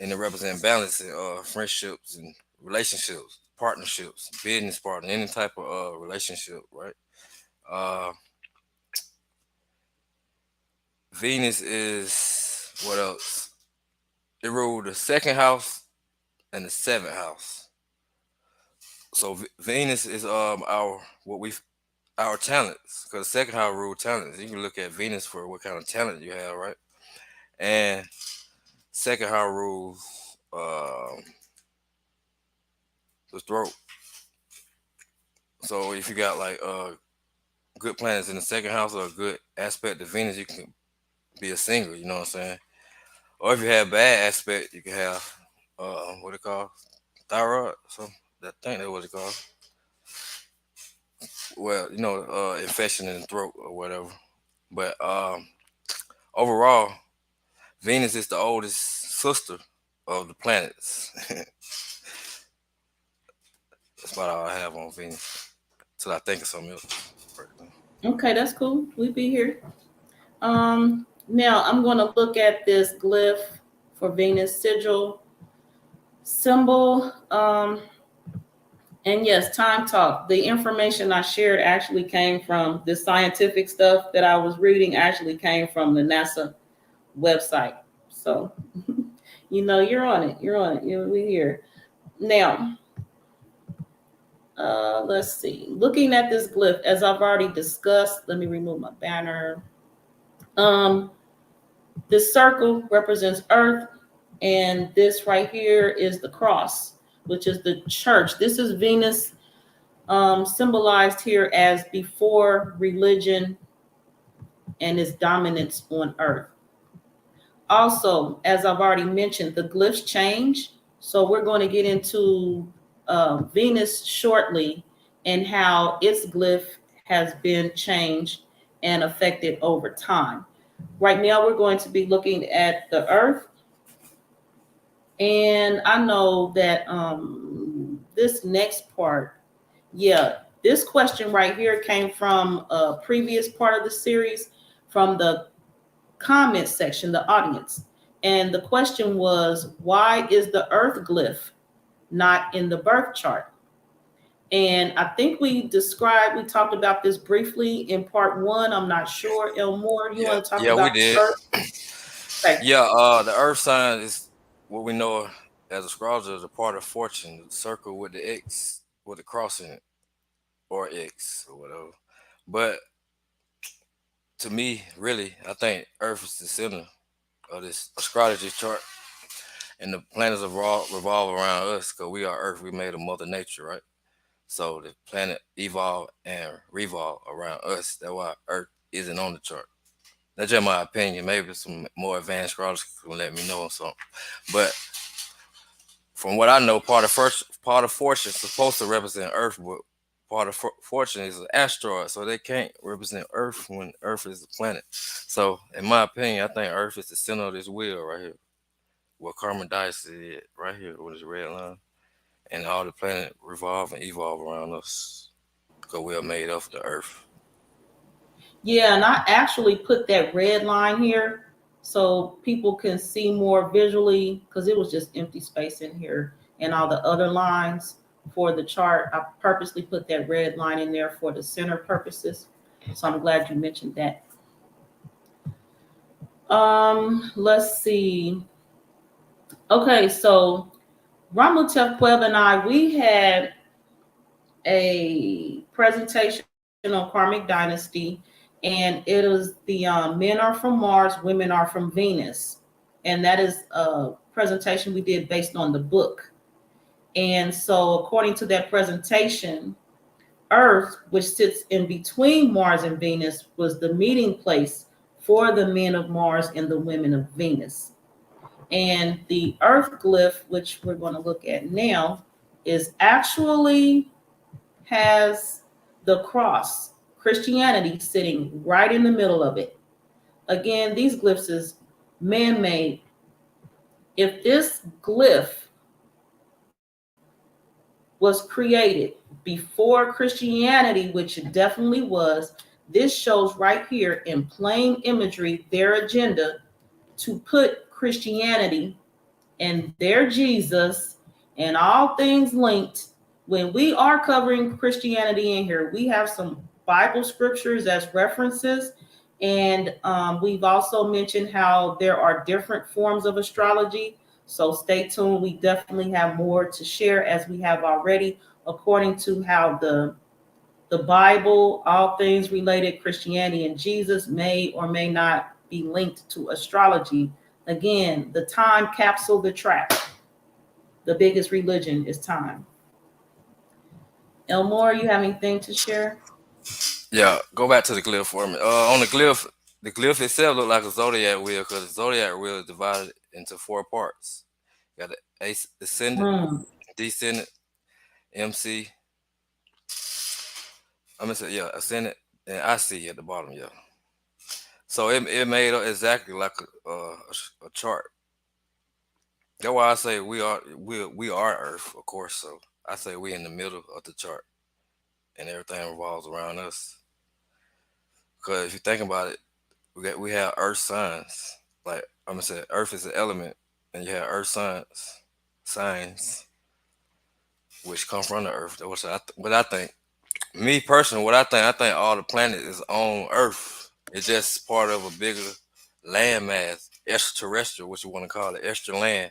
and it represents balance in friendships and relationships, partnerships, business partner, any type of relationship, right? Venus is what else? It ruled the second house and the seventh house. So Venus is our talents, because second house rule talents. You can look at Venus for what kind of talent you have, right? And second house rules the throat. So if you got like good planets in the second house or a good aspect of Venus, you can be a singer. You know what I'm saying? Or if you have bad aspect, you can have what it called thyroid. So I think that's what it called. Well, infection in the throat or whatever. But overall, Venus is the oldest sister of the planets. That's about all I have on Venus. Till I think of something else. Okay, that's cool. We'll be here. Now I'm going to look at this glyph for Venus sigil symbol. And yes, time talk. The information I shared actually came from the scientific stuff that I was reading, actually came from the NASA website. So, you're on it. We're here. Now, let's see. Looking at this glyph, as I've already discussed, let me remove my banner. This circle represents Earth, and this right here is the cross, which is the church. This is Venus, symbolized here as before religion and its dominance on Earth. Also, as I've already mentioned, the glyphs change. So we're going to get into Venus shortly and how its glyph has been changed and affected over time. Right now, we're going to be looking at the Earth. And I know that this next part, this question right here came from a previous part of the series from the comment section, the audience. And the question was, why is the Earth glyph not in the birth chart? And I think we talked about this briefly in part one. I'm not sure. Elmore, you want to talk about we did. Okay. Yeah, the Earth sign is what we know as astrologer is a part of fortune, the circle with the X, with the cross in it, or X, or whatever. But to me, really, I think Earth is the center of this astrology chart, and the planets revolve around us because we are Earth. We made of Mother Nature, right? So the planet evolve and revolve around us. That's why Earth isn't on the chart. That's just my opinion. Maybe some more advanced scholars can let me know something. But from what I know, part of fortune is supposed to represent Earth, but part of fortune is an asteroid, so they can't represent Earth when Earth is a planet. So, in my opinion, I think Earth is the center of this wheel right here, where Karmic Dynasty is right here with this red line, and all the planets revolve and evolve around us because we are made of the Earth. Yeah, and I actually put that red line here so people can see more visually because it was just empty space in here and all the other lines for the chart. I purposely put that red line in there for the center purposes. So I'm glad you mentioned that. Let's see. Okay, so Ramutef Webb and I, we had a presentation on Karmic Dynasty, and it is the men are from Mars, women are from Venus, and that is a presentation we did based on the book. And so, according to that presentation, Earth, which sits in between Mars and Venus, was the meeting place for the men of Mars and the women of Venus. And the Earth glyph, which we're going to look at now, is actually has the cross, Christianity, sitting right in the middle of it. Again, these glyphs is man-made. If this glyph was created before Christianity, which it definitely was, this shows right here in plain imagery their agenda to put Christianity and their Jesus and all things linked. When we are covering Christianity in here, we have some Bible scriptures as references. And we've also mentioned how there are different forms of astrology. So stay tuned. We definitely have more to share as we have already, according to how the Bible, all things related, Christianity and Jesus may or may not be linked to astrology. Again, the time capsule, the trap. The biggest religion is time. Elmore, you have anything to share? Yeah, go back to the glyph for me. On the glyph itself look like a zodiac wheel because the zodiac wheel is divided into 4 parts. You got the ascendant, descendant, MC. I'm gonna say ascendant, and I see at the bottom. Yeah. So it made up exactly like a chart. That's why I say we are Earth, of course. So I say we in the middle of the chart, and everything revolves around us. Because if you think about it, we have Earth signs. Like I'm gonna say, Earth is an element, and you have Earth signs, which come from the Earth. That's what I think. Me personally, I think all the planets is on Earth. It's just part of a bigger landmass, extraterrestrial, what you want to call it, extra land.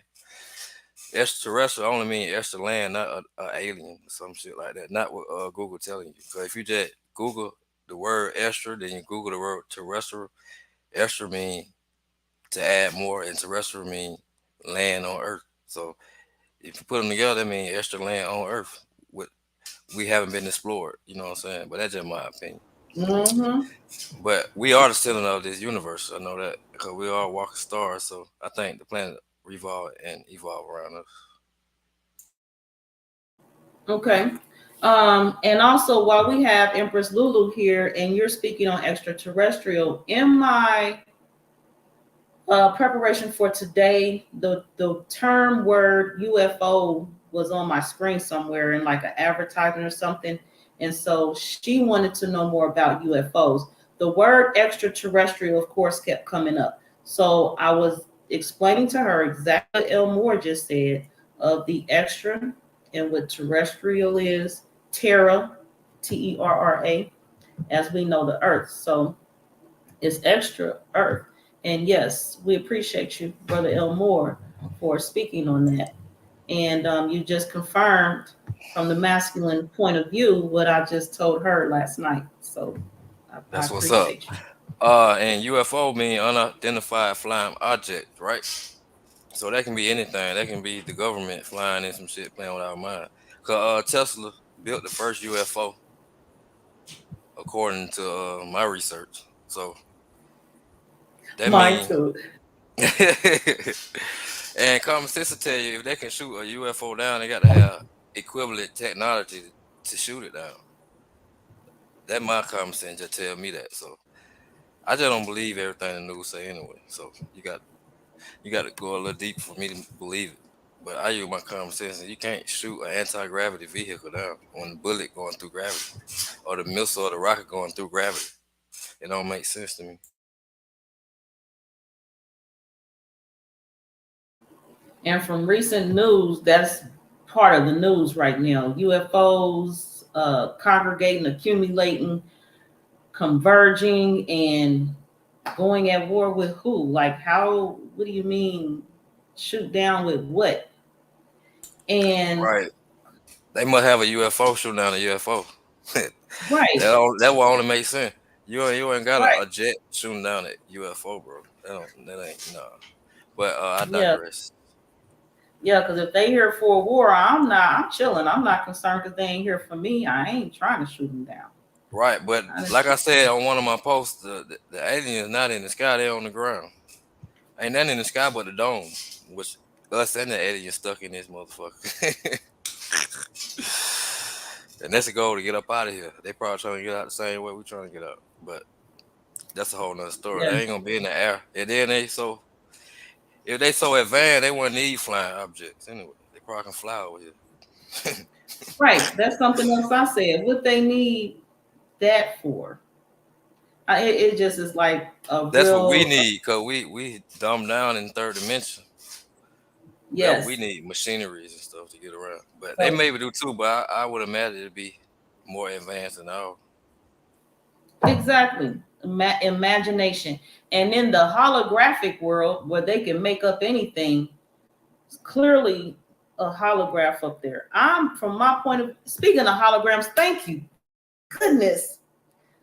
Extraterrestrial only mean extra land, not a alien or some shit like that. Not what Google telling you. Because if you just Google the word extra, then you Google the word terrestrial. Extra mean to add more, and terrestrial mean land on Earth. So if you put them together, that means extra land on Earth. We haven't been explored, you know what I'm saying? But that's just my opinion. Mm-hmm. But we are the center of this universe. I know that because we are walking stars. So I think the planet revolve and evolve around us. Okay. And also, while we have Empress Lulu here and you're speaking on extraterrestrial, in my preparation for today, the term word UFO was on my screen somewhere in like an advertisement or something. And so she wanted to know more about UFOs. The word extraterrestrial, of course, kept coming up. So I was explaining to her exactly what Elmore just said of the extra and what terrestrial is, Terra, Terra, as we know the Earth. So it's extra Earth. And yes, we appreciate you, Brother Elmore, for speaking on that. And you just confirmed from the masculine point of view what I just told her last night. So I That's what's up. appreciate you. And UFO mean unidentified flying object, right? So that can be anything. That can be the government flying in some shit playing with our mind. Cause Tesla built the first UFO, according to my research. So That Mine means too. and common sense will tell you if they can shoot a UFO down, they got to have equivalent technology to shoot it down. That my common sense just tell me that. So I just don't believe everything the news say anyway. So you got to go a little deeper for me to believe it. But I use my common sense, and you can't shoot an anti-gravity vehicle down when the bullet going through gravity, or the missile or the rocket going through gravity. It don't make sense to me. And from recent news, that's part of the news right now. UFOs congregating, accumulating, converging, and going at war with who? Like how? What do you mean? Shoot down with what? And Right. They must have a UFO shooting down a UFO. right, that will only make sense. You ain't got right, a jet shooting down a UFO, bro. That ain't no. But I yeah, digress. yeah. Because if they here for a war, I'm chilling. I'm not concerned because they ain't here for me. I ain't trying to shoot them down. Right, but like I said on one of my posts, the alien is not in the sky; they're on the ground. Ain't nothing in the sky but the dome, which us and the alien stuck in this motherfucker. And that's the goal, to get up out of here. They probably trying to get out the same way we trying to get out, but that's a whole nother story. Yeah. They ain't gonna be in the air, and then if they so advanced, they wouldn't need flying objects anyway. They probably can fly over here. Right. That's something else I said. What they need that for? It just is like a That's what we real need, cause we dumb down in third dimension. That yes. we need machineries and stuff to get around, but they So, maybe do too. But I would imagine it'd be more advanced than ours. exactly. Imagination. And in the holographic world where they can make up anything, it's clearly a holograph up there. I'm from my point of speaking of holograms, thank you. Goodness.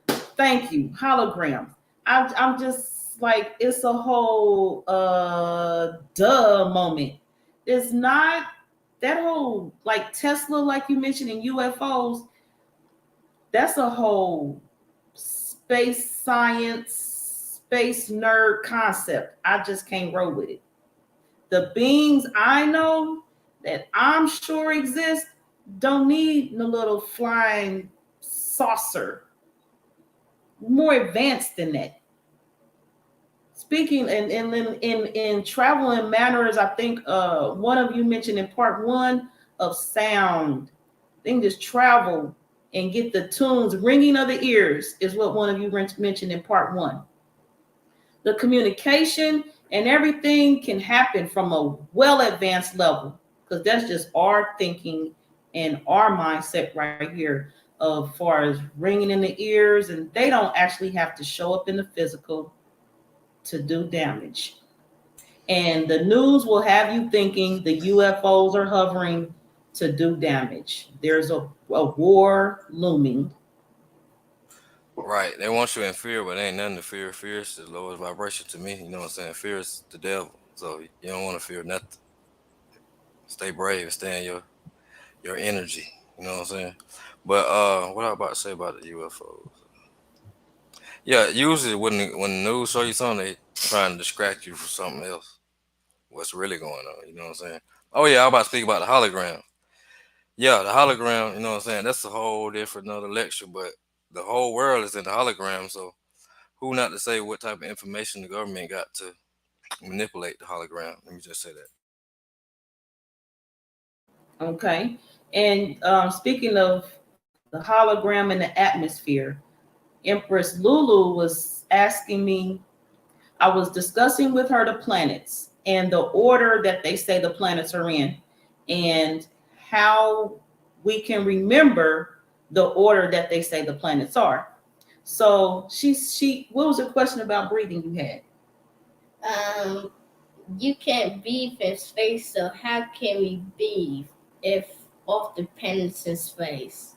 Thank you. Holograms. I'm just like it's a whole duh moment. It's not that whole like Tesla, like you mentioned in UFOs, that's a whole space science, space nerd concept. I just can't roll with it. The beings I know that I'm sure exist don't need no little flying saucer. More advanced than that. Speaking in travel and manners, I think one of you mentioned in part one of sound. I think just travel and get the tunes ringing of the ears is what one of you mentioned in part one. The communication and everything can happen from a well advanced level because that's just our thinking and our mindset right here of far as ringing in the ears, and they don't actually have to show up in the physical to do damage. And the news will have you thinking the UFOs are hovering to do damage. There's a war looming. Right. They want you in fear, but ain't nothing to fear. Fear is the lowest vibration to me. You know what I'm saying? Fear is the devil. So you don't want to fear nothing. Stay brave and stay in your energy. You know what I'm saying? But what I about to say about the UFOs? Yeah, usually when the news show you something, they trying to distract you from something else. What's really going on? You know what I'm saying? Oh yeah, I'm about to speak about the hologram. Yeah, the hologram. You know what I'm saying? That's a whole different another lecture. But the whole world is in the hologram. So who not to say what type of information the government got to manipulate the hologram? Let me just say that. Okay. And speaking of the hologram in the atmosphere, Empress Lulu was asking me, I was discussing with her the planets and the order that they say the planets are in and how we can remember the order that they say the planets are. So she what was the question about breathing you had? You can't breathe in space, so how can we breathe if off the planets in space?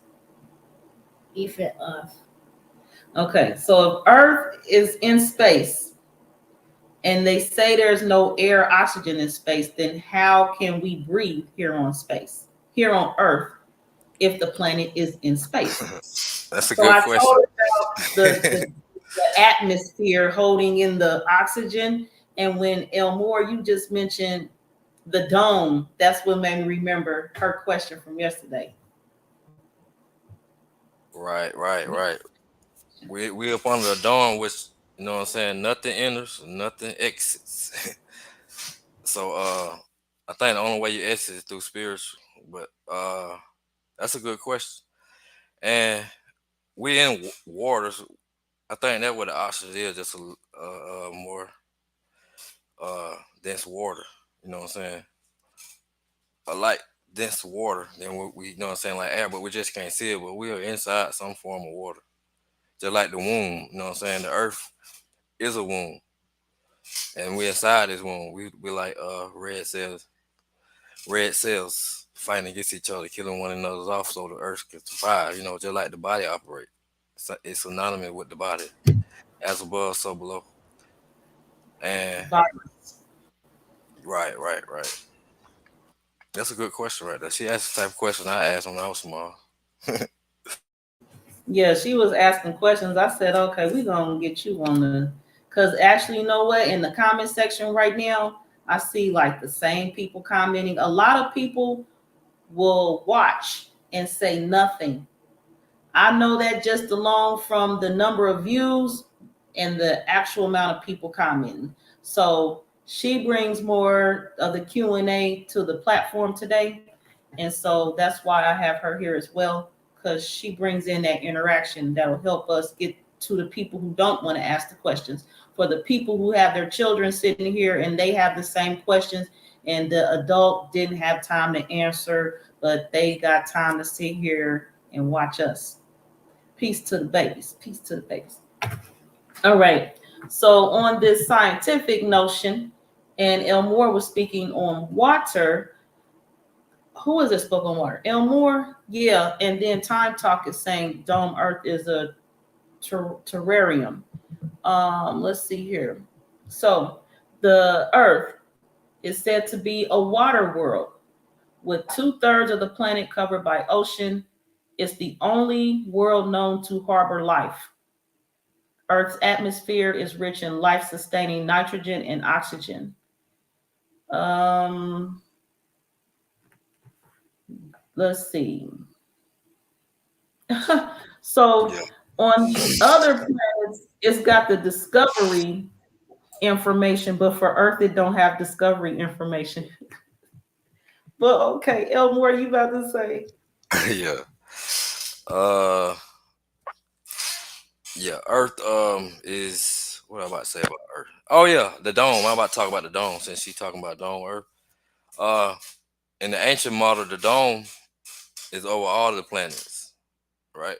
Even Earth. Okay, so if Earth is in space and they say there's no air, oxygen in space, then how can we breathe here on Earth, if the planet is in space? That's a So good I question. told her about the atmosphere holding in the oxygen. And when Elmore, you just mentioned the dome, that's what made me remember her question from yesterday. Right. We up under the dome, which you know what I'm saying. Nothing enters, nothing exits. So I think the only way you exit is through spiritual. But that's a good question. And we in waters. I think that what the oxygen is, just a more dense water. You know what I'm saying? A light dense water than what we you know what I'm saying, like air, but we just can't see it. But we are inside some form of water. Just like the womb, you know what I'm saying? The earth is a womb. And we inside this womb. We like red cells fighting against each other, killing one another off so the earth can survive, you know, just like the body operate. It's synonymous with the body. As above, so below. And Virus. right. That's a good question right there. She asked the type of question I asked when I was small. Yeah, she was asking questions. I said, okay, we're gonna get you on the, because actually, you know what? In the comment section right now, I see like the same people commenting. A lot of people will watch and say nothing. I know that just alone from the number of views and the actual amount of people commenting. So she brings more of the Q&A to the platform today. And so that's why I have her here as well, because she brings in that interaction that will help us get to the people who don't want to ask the questions. For the people who have their children sitting here and they have the same questions and the adult didn't have time to answer, but they got time to sit here and watch us. Peace to the babies. Peace to the babies. All right. So on this scientific notion, and Elmore was speaking on water. Who is it spoke on water? Elmore? Yeah. And then Time Talk is saying dome earth is a terrarium. Let's see here. So the earth is said to be a water world with 2/3 of the planet covered by ocean. It's the only world known to harbor life. Earth's atmosphere is rich in life-sustaining nitrogen and oxygen. Um, let's see. So Yeah. on the other planets, it's got the discovery information, but for Earth, it don't have discovery information. But okay, Elmore, you about to say? Yeah. Uh yeah, Earth is what I about to say about Earth. Oh yeah, the dome. I'm about to talk about the dome since she's talking about dome Earth. Uh in the ancient model, the dome is over all the planets, right?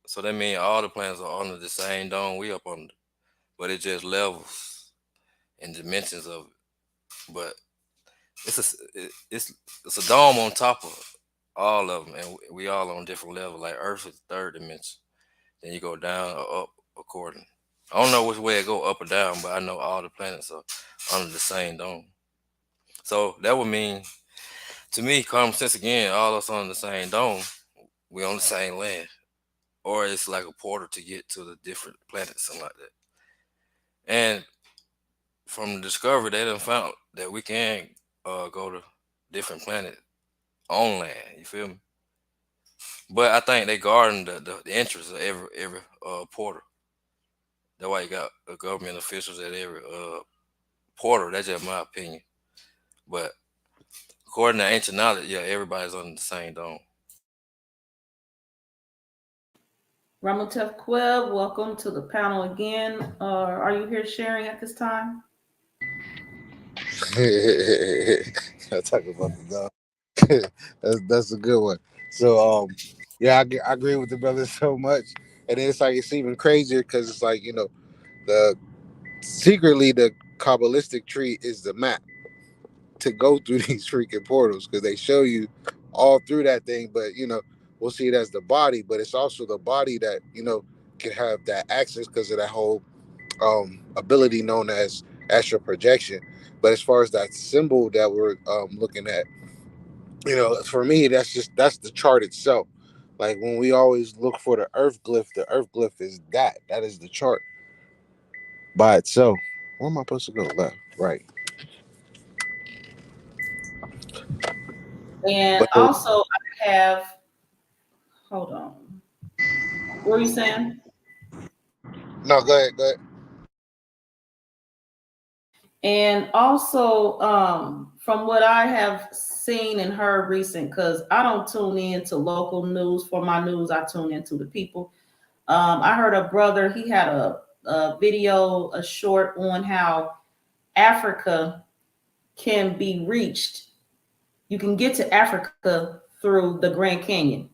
So that means all the planets are under the same dome we up under, but it just levels and dimensions of it. But it's a dome on top of all of them, and we all on different levels. Like Earth is the third dimension, then you go down or up according. I don't know which way it go up or down, but I know all the planets are under the same dome. So that would mean to me, common sense again, all us on the same dome, we on the same land. Or it's like a portal to get to the different planets, something like that. And from the discovery, they done found that we can go to different planets on land. You feel me? But I think they guarding the interests of every portal. That's why you got government officials at every portal. That's just my opinion. But according to ancient knowledge, yeah, everybody's under the same dome. Ramutef Queb, welcome to the panel again. Are you here sharing at this time? I talk about the dog. That's a good one. So yeah, I agree with the brother so much, and it's like it's even crazier because it's like the secretly the Kabbalistic tree is the map to go through these freaking portals because they show you all through that thing. But we'll see it as the body, but it's also the body that can have that access because of that whole ability known as astral projection. But as far as that symbol that we're looking at, for me, that's the chart itself. Like when we always look for the earth glyph is that is the chart. by itself. Where am I supposed to go? Left, right. And But also I have, hold on. What were you saying? no, go ahead, go ahead. And also, from what I have seen and heard recent, because I don't tune in to local news for my news, I tune into the people. I heard a brother, he had a video, a short on how Africa can be reached. You can get to Africa through the Grand Canyon.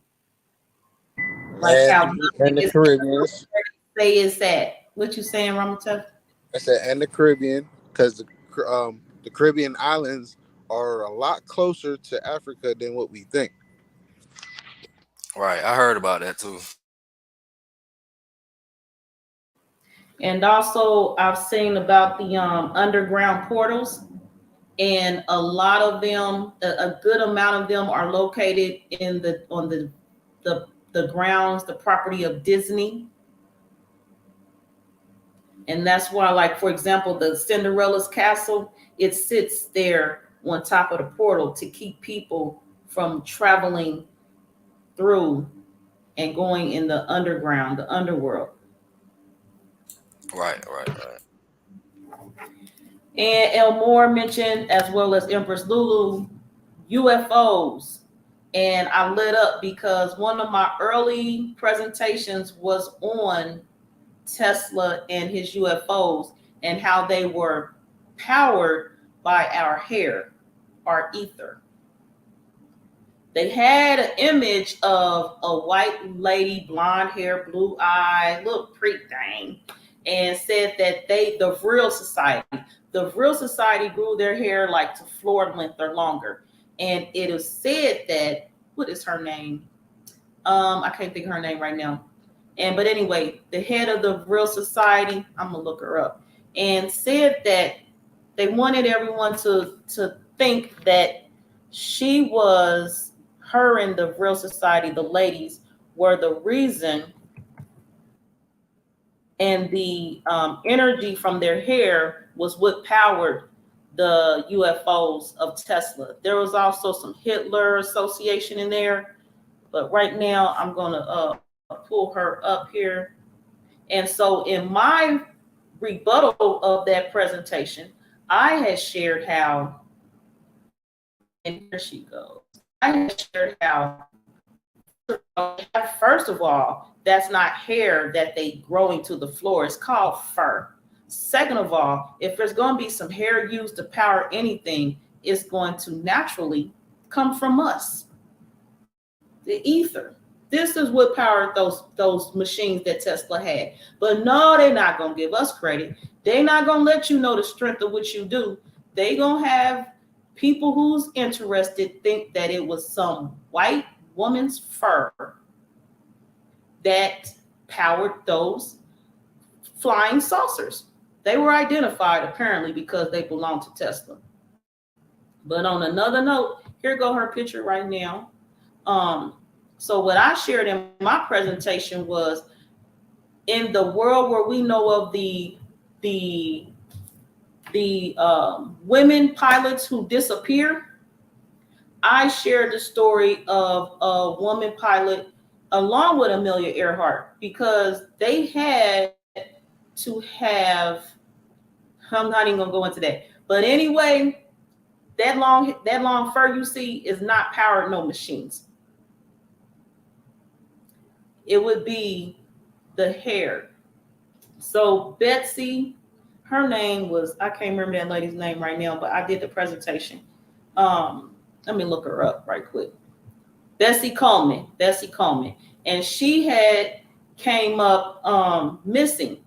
Like how And the Caribbeans. say is that. What you saying, Ramata? I said, and the Caribbean, because the Caribbean islands are a lot closer to Africa than what we think. Right. I heard about that too. And also, I've seen about the underground portals, and a lot of them, a good amount of them, are located in the grounds, the property of Disney. And that's why, like, for example, the Cinderella's castle, it sits there on top of the portal to keep people from traveling through and going in the underground, the underworld. Right. And Elmore mentioned, as well as Empress Lulu, UFOs. And I lit up because one of my early presentations was on Tesla and his UFOs and how they were powered by our hair, our ether. They had an image of a white lady, blonde hair, blue eye, little pretty thing, and said that the Vril Society grew their hair like to floor length or longer. And it is said that, what is her name? I can't think of her name right now. But anyway, the head of the Vril Society, I'm gonna look her up, and said that they wanted everyone to think that her and the Vril Society, the ladies, were the reason, and the energy from their hair was what powered the UFOs of Tesla. There was also some Hitler association in there, but right now I'm gonna pull her up here. And so in my rebuttal of that presentation, I had shared how, and here she goes. I had shared how, first of all, that's not hair that they growing to the floor. It's called fur. Second of all, if there's going to be some hair used to power anything, it's going to naturally come from us, the ether. This is what powered those machines that Tesla had. But no, they're not going to give us credit. They're not going to let you know the strength of what you do. They're going to have people who's interested think that it was some white woman's fur that powered those flying saucers. They were identified apparently because they belong to Tesla. But on another note, here go her picture right now. So what I shared in my presentation was, in the world where we know of the women pilots who disappear, I shared the story of a woman pilot along with Amelia Earhart, because they had to have, I'm not even gonna go into that. But anyway, that long fur you see is not powered no machines. It would be the hair. So Betsy, her name was, I can't remember that lady's name right now, but I did the presentation. Let me look her up right quick. Bessie Coleman. And she had came up missing.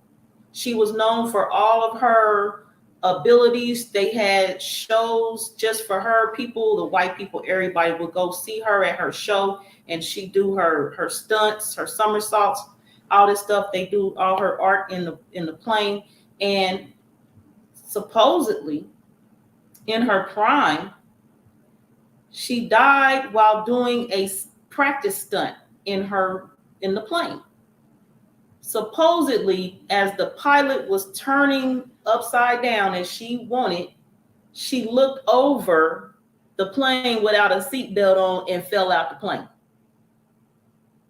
She was known for all of her abilities. They had shows just for her. People, the white people, everybody would go see her at her show, and she do her stunts, her somersaults, all this stuff. They do all her art in the plane. And supposedly in her prime, she died while doing a practice stunt in the plane. Supposedly, as the pilot was turning upside down as she wanted, she looked over the plane without a seatbelt on and fell out the plane.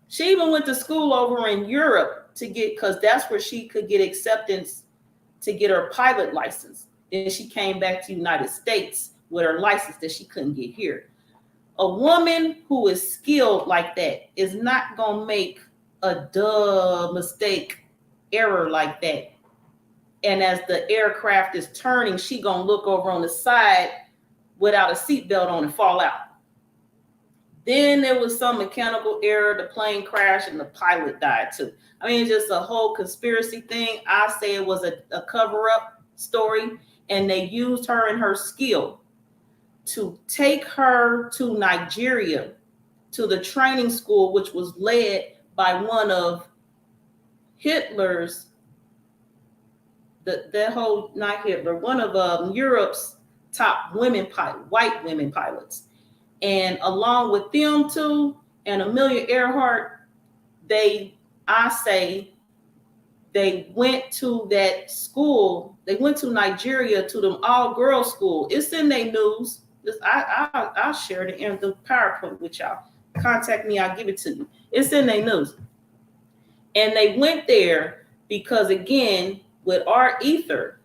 She even went to school over in Europe to get, because that's where she could get acceptance to get her pilot license. Then she came back to the United States with her license that she couldn't get here. A woman who is skilled like that is not going to make a mistake, error like that. And as the aircraft is turning, she going to look over on the side without a seatbelt on and fall out. Then there was some mechanical error, the plane crashed, and the pilot died too. I mean, it's just a whole conspiracy thing. I say it was a cover-up story, and they used her and her skill to take her to Nigeria, to the training school, which was led by one of Hitler's, not Hitler, one of Europe's top women pilot, white women pilots. And along with them too, and Amelia Earhart, they went to that school. They went to Nigeria to them all-girls school. It's in their news. I'll share the PowerPoint with y'all. Contact me, I'll give it to you. It's in their news. And they went there because, again, with our ether,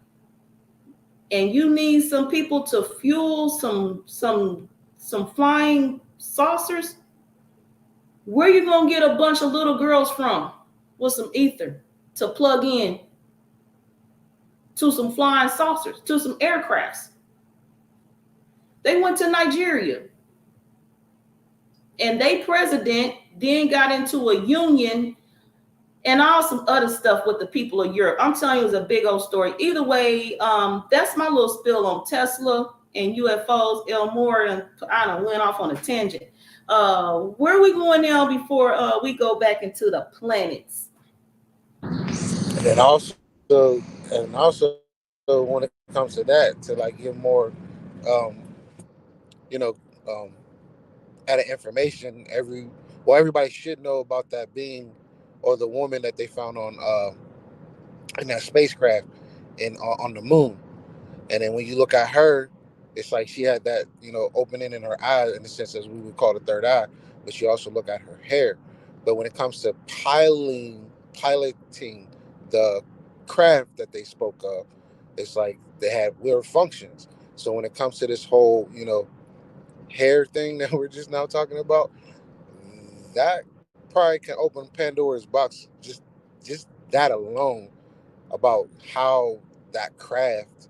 and you need some people to fuel some flying saucers, where you gonna get a bunch of little girls from with some ether to plug in to some flying saucers, to some aircrafts? They went to Nigeria. And they president then got into a union and all some other stuff with the people of Europe. I'm telling you, it was a big old story. Either way, that's my little spill on Tesla and UFOs. Elmore, and I done went off on a tangent. Where are we going now before we go back into the planets? And also when it comes to that, to like give more, added information, everybody should know about that being or the woman that they found on in that spacecraft on the moon. And then when you look at her, it's like she had that, opening in her eye, in the sense as we would call the third eye, but you also look at her hair. But when it comes to piloting the craft that they spoke of, it's like they had weird functions. So when it comes to this whole, hair thing that we're just now talking about, that probably can open Pandora's box, just that alone, about how that craft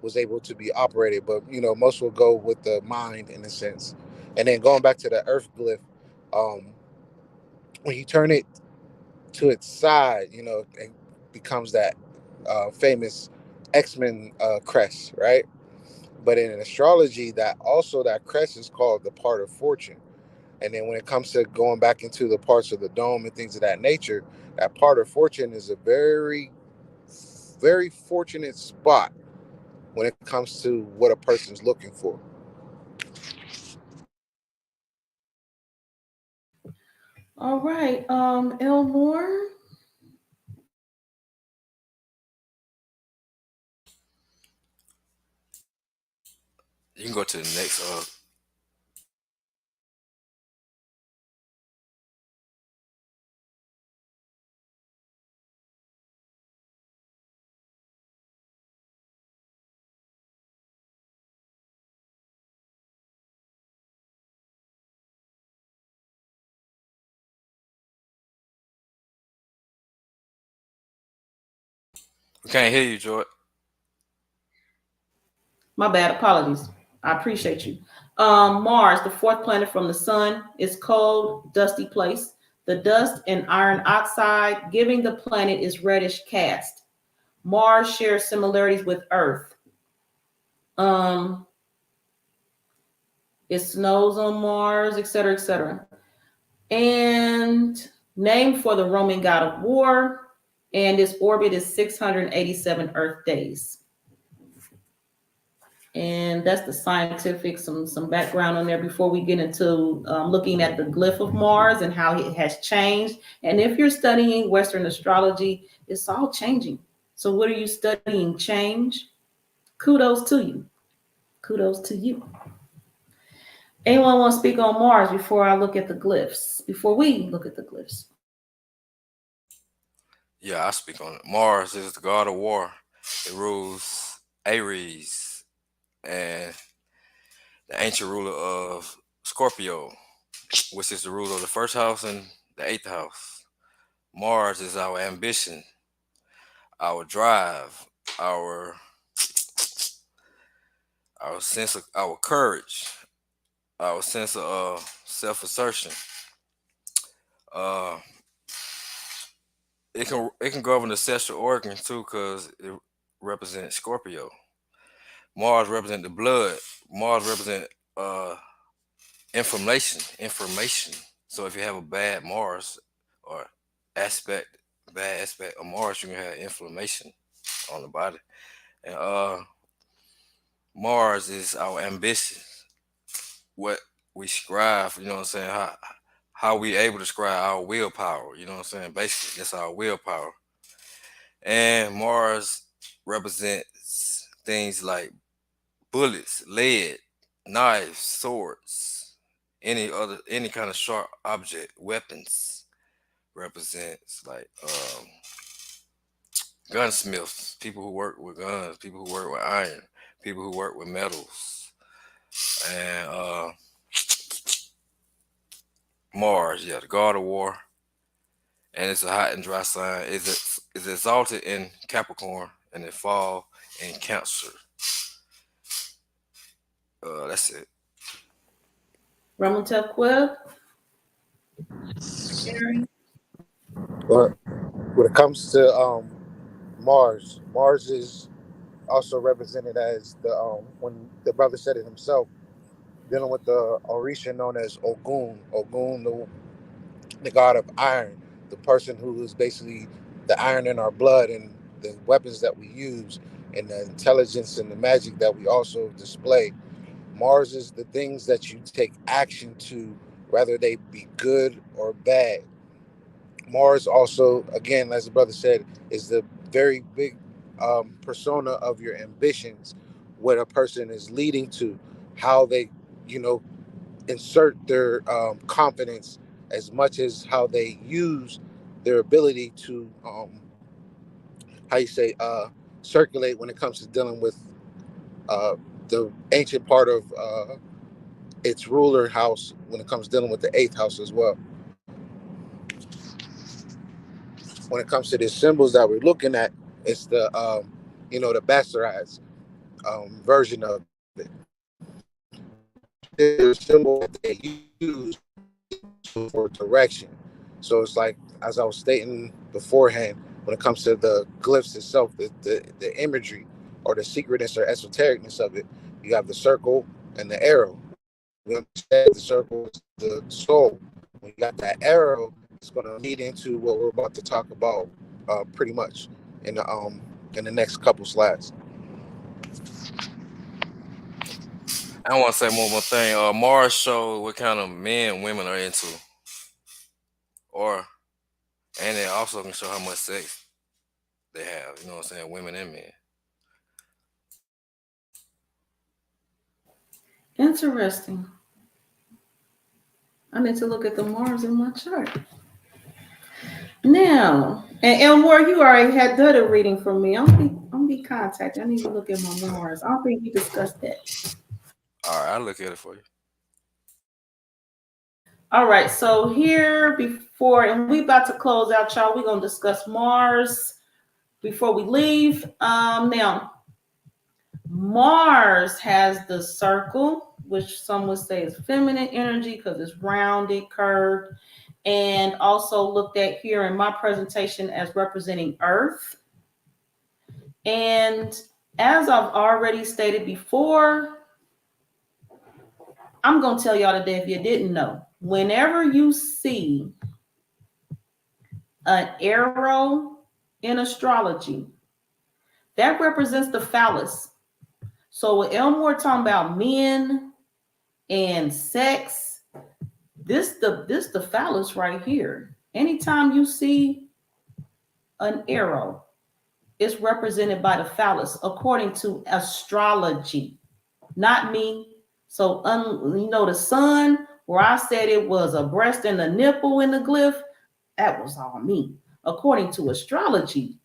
was able to be operated. But most will go with the mind, in a sense. And then going back to the earth glyph, when you turn it to its side, it becomes that famous X-Men crest, right? But in astrology, that crest is called the part of fortune. And then when it comes to going back into the parts of the dome and things of that nature, that part of fortune is a very, very fortunate spot when it comes to what a person's looking for. All right, Elmore. You can go to the next. We can't hear you, George. My bad, apologies. I appreciate you. Mars, the fourth planet from the sun, is cold, dusty place. The dust and iron oxide giving the planet its reddish cast. Mars shares similarities with Earth. It snows on Mars, etc., etc. And named for the Roman god of war, and its orbit is 687 Earth days. And that's the scientific, some background on there before we get into looking at the glyph of Mars and how it has changed. And if you're studying Western astrology, it's all changing. So what are you studying? Change. Kudos to you. Kudos to you. Anyone want to speak on Mars before I look at the glyphs? Before we look at the glyphs? Yeah, I speak on it. Mars is the god of war. It rules Aries and the ancient ruler of Scorpio, which is the ruler of the first house and the eighth house. Mars is our ambition, our drive, our sense of our courage, our sense of self-assertion. Uh, it can govern the sexual organs too, because it represents Scorpio. Mars represents the blood. Mars represents information. So if you have a bad Mars or bad aspect of Mars, you can have inflammation on the body. And Mars is our ambition, what we strive, you know what I'm saying? How we able to strive our willpower, you know what I'm saying? Basically, that's our willpower. And Mars represents things like bullets, lead, knives, swords, any kind of sharp object, weapons. Represents like gunsmiths, people who work with guns, people who work with iron, people who work with metals. And Mars, yeah, the god of war, and it's a hot and dry sign. It's exalted in Capricorn and it fall in Cancer. That's it. Ramutep Quib? But when it comes to Mars, Mars is also represented as the when the brother said it himself, dealing with the Orisha known as Ogun. Ogun, the god of iron, the person who is basically the iron in our blood and the weapons that we use and the intelligence and the magic that we also display. Mars is the things that you take action to, whether they be good or bad. Mars also, again, as the brother said, is the very big persona of your ambitions, what a person is leading to, how they, you know, insert their confidence as much as how they use their ability to, how you say, circulate when it comes to dealing with uh, the ancient part of its ruler house when it comes to dealing with the eighth house as well. When it comes to the symbols that we're looking at, it's the the bastardized version of it. The symbol that they use for direction. So it's like, as I was stating beforehand, when it comes to the glyphs itself, the imagery or the secretness or esotericness of it, you have the circle and the arrow. We understand the circle is the soul. When you got that arrow, it's going to lead into what we're about to talk about pretty much in the next couple slides. I want to say one more thing. Mars shows what kind of men women are into, and it also can show how much sex they have. You know what I'm saying? Women and men. Interesting. I need to look at the Mars in my chart. Now, and Elmore, you already had done a reading from me. I'm be contacted. I need to look at my Mars. I don't think we discussed that. All right, I'll look at it for you. All right, so here before, and we about to close out, y'all. We're gonna discuss Mars before we leave. Now, Mars has the circle, which some would say is feminine energy because it's rounded, curved, and also looked at here in my presentation as representing Earth. And as I've already stated before, I'm going to tell y'all today, if you didn't know, whenever you see an arrow in astrology, that represents the phallus. So with Elmore talking about men and sex, this the phallus right here. Anytime you see an arrow, it's represented by the phallus according to astrology, not me. So the sun, where I said it was a breast and a nipple in the glyph, that was all me. According to astrology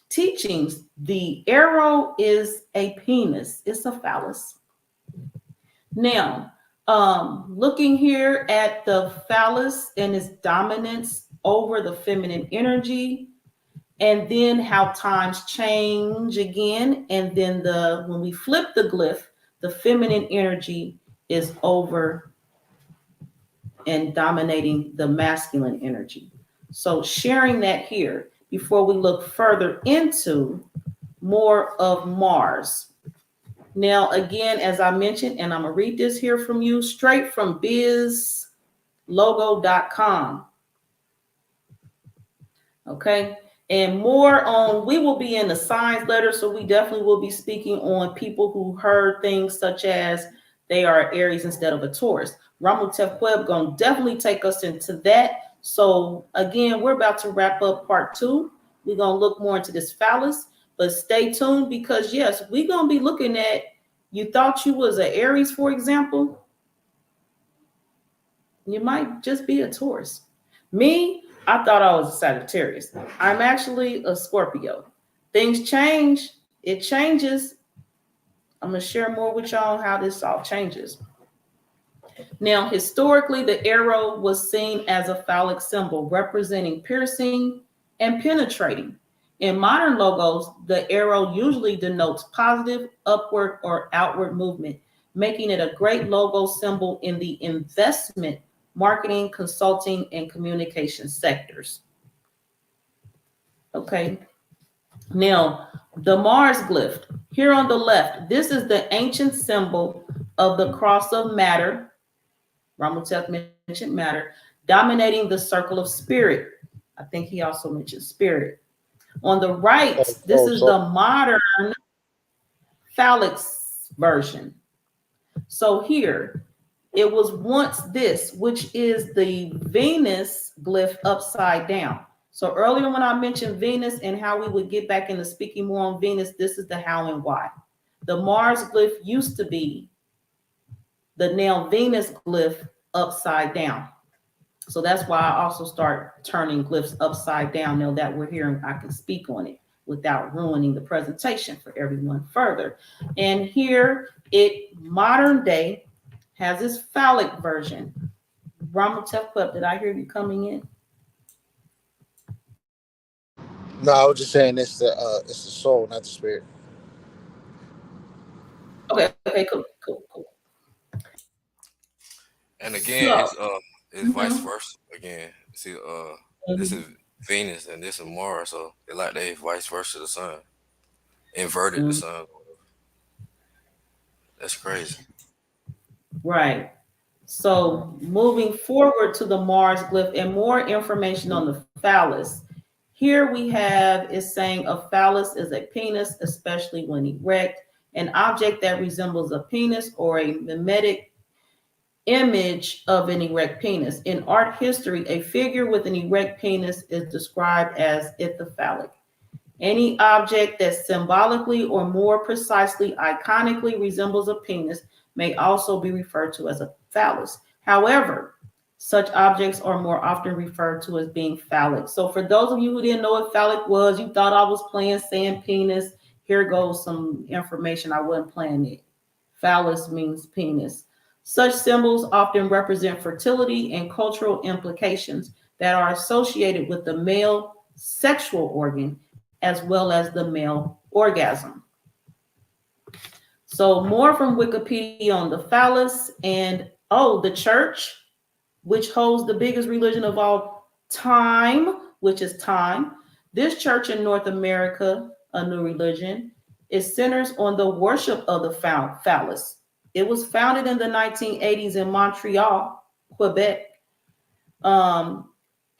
teachings, the arrow is a penis. It's a phallus. Now, looking here at the phallus and its dominance over the feminine energy, and then how times change again, and then when we flip the glyph, the feminine energy is over and dominating the masculine energy. So sharing that here before we look further into more of Mars. Now, again, as I mentioned, and I'm going to read this here from you straight from bizlogo.com. Okay. And more on, we will be in the signs letter. So we definitely will be speaking on people who heard things such as they are Aries instead of a Taurus. Ramutef Web going to definitely take us into that. So again, we're about to wrap up part 2. We're going to look more into this phallus, but stay tuned because yes, we're going to be looking at, you thought you was an Aries, for example. You might just be a Taurus. Me, I thought I was a Sagittarius. I'm actually a Scorpio. Things change. It changes. I'm going to share more with y'all on how this all changes. Now, historically, the arrow was seen as a phallic symbol representing piercing and penetrating. In modern logos, the arrow usually denotes positive, upward, or outward movement, making it a great logo symbol in the investment, marketing, consulting, and communication sectors. Okay. Now, the Mars glyph here on the left, this is the ancient symbol of the cross of matter. Ramutef mentioned matter, dominating the circle of spirit. I think he also mentioned spirit. On the right, this is the modern phallic version. So here, it was once this, which is the Venus glyph upside down. So earlier when I mentioned Venus and how we would get back into speaking more on Venus, this is the how and why. The Mars glyph used to be the now Venus glyph upside down. So that's why I also start turning glyphs upside down. Now that we're here, I can speak on it without ruining the presentation for everyone further. And here it modern day has this phallic version. Ramutef Club, did I hear you coming in? No, I was just saying it's the soul, not the spirit. Okay, cool. And again, it's vice versa. Again, see, this is Venus and this is Mars, so they like they vice versa the sun, inverted the sun. That's crazy. Right. So moving forward to the Mars glyph and more information on the phallus. Here we have is saying a phallus is a penis, especially when erect, an object that resembles a penis or a mimetic image of an erect penis. In art history, a figure with an erect penis is described as ithophallic. Any object that symbolically or more precisely iconically resembles a penis may also be referred to as a phallus. However, such objects are more often referred to as being phallic. So for those of you who didn't know what phallic was, you thought I was playing saying penis. Here goes some information. I wasn't playing it. Phallus means penis. Such symbols often represent fertility and cultural implications that are associated with the male sexual organ as well as the male orgasm. So more from Wikipedia on the phallus and the church, which holds the biggest religion of all time, which is time. This church in North America, a new religion, it centers on the worship of the phallus. It was founded in the 1980s in Montreal, Quebec.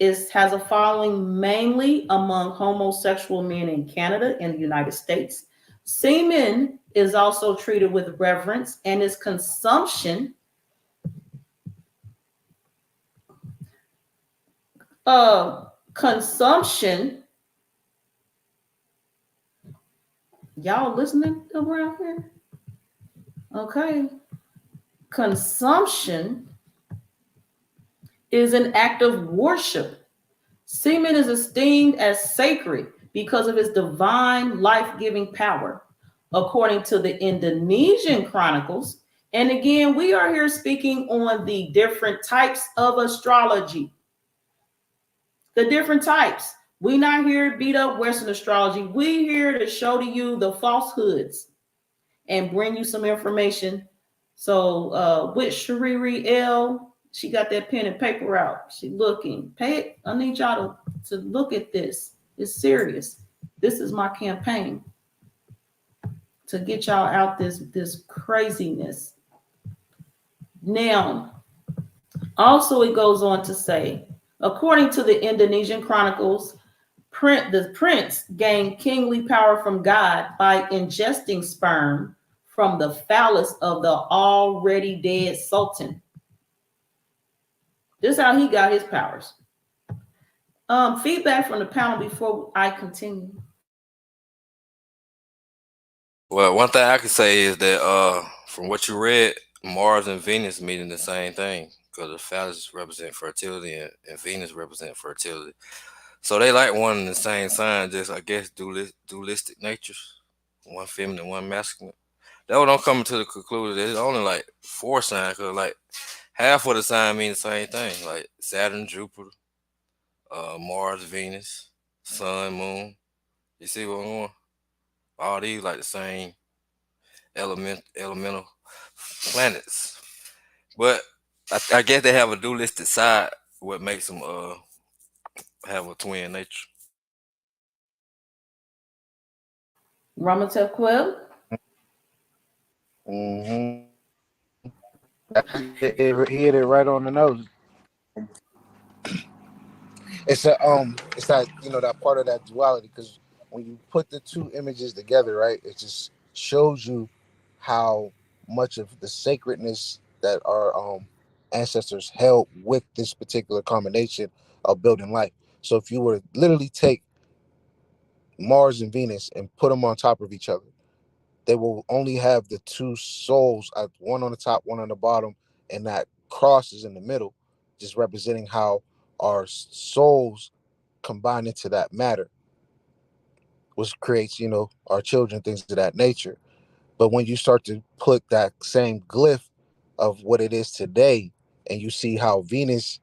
It has a following mainly among homosexual men in Canada and the United States. Semen is also treated with reverence, and its consumption consumption, y'all listening around here? Okay. Consumption is an act of worship. Semen is esteemed as sacred because of its divine life-giving power, according to the Indonesian chronicles. And again, we are here speaking on the different types of astrology. The different types. We're not here to beat up Western astrology. We're here to show to you the falsehoods and bring you some information. So with Shariri L, she got that pen and paper out. She looking. Pay it. I need y'all to look at this. It's serious. This is my campaign to get y'all out this craziness. Now, also it goes on to say, according to the Indonesian chronicles, the prince gained kingly power from God by ingesting sperm from the phallus of the already dead sultan. This is how he got his powers. Feedback from the panel before I continue. Well, one thing I can say is that from what you read, Mars and Venus meaning the same thing, because the phallus represent fertility and Venus represent fertility. So they like one and the same sign, just I guess dualistic natures, one feminine, one masculine. That one don't come to the conclusion that it's only like 4 signs, because like half of the sign mean the same thing, like Saturn, Jupiter, Mars, Venus, Sun, Moon. You see what I'm going? All these like the same elemental planets, but I guess they have a dualistic side, what makes them have a twin nature. Ramatel Queb. Mm-hmm. It hit it right on the nose. It's that that part of that duality, because when you put the two images together, right, it just shows you how much of the sacredness that our ancestors held with this particular combination of building life. So if you were to literally take Mars and Venus and put them on top of each other, they will only have the two souls, one on the top, one on the bottom, and that cross is in the middle, just representing how our souls combine into that matter, which creates, our children, things of that nature. But when you start to put that same glyph of what it is today, and you see how Venus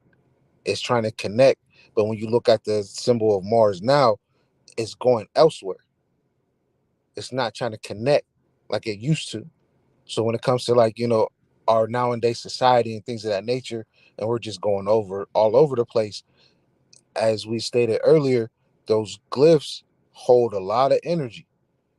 is trying to connect, but when you look at the symbol of Mars now, it's going elsewhere. It's not trying to connect like it used to. So when it comes to our nowadays society and things of that nature, and we're just going all over the place, as we stated earlier, those glyphs hold a lot of energy.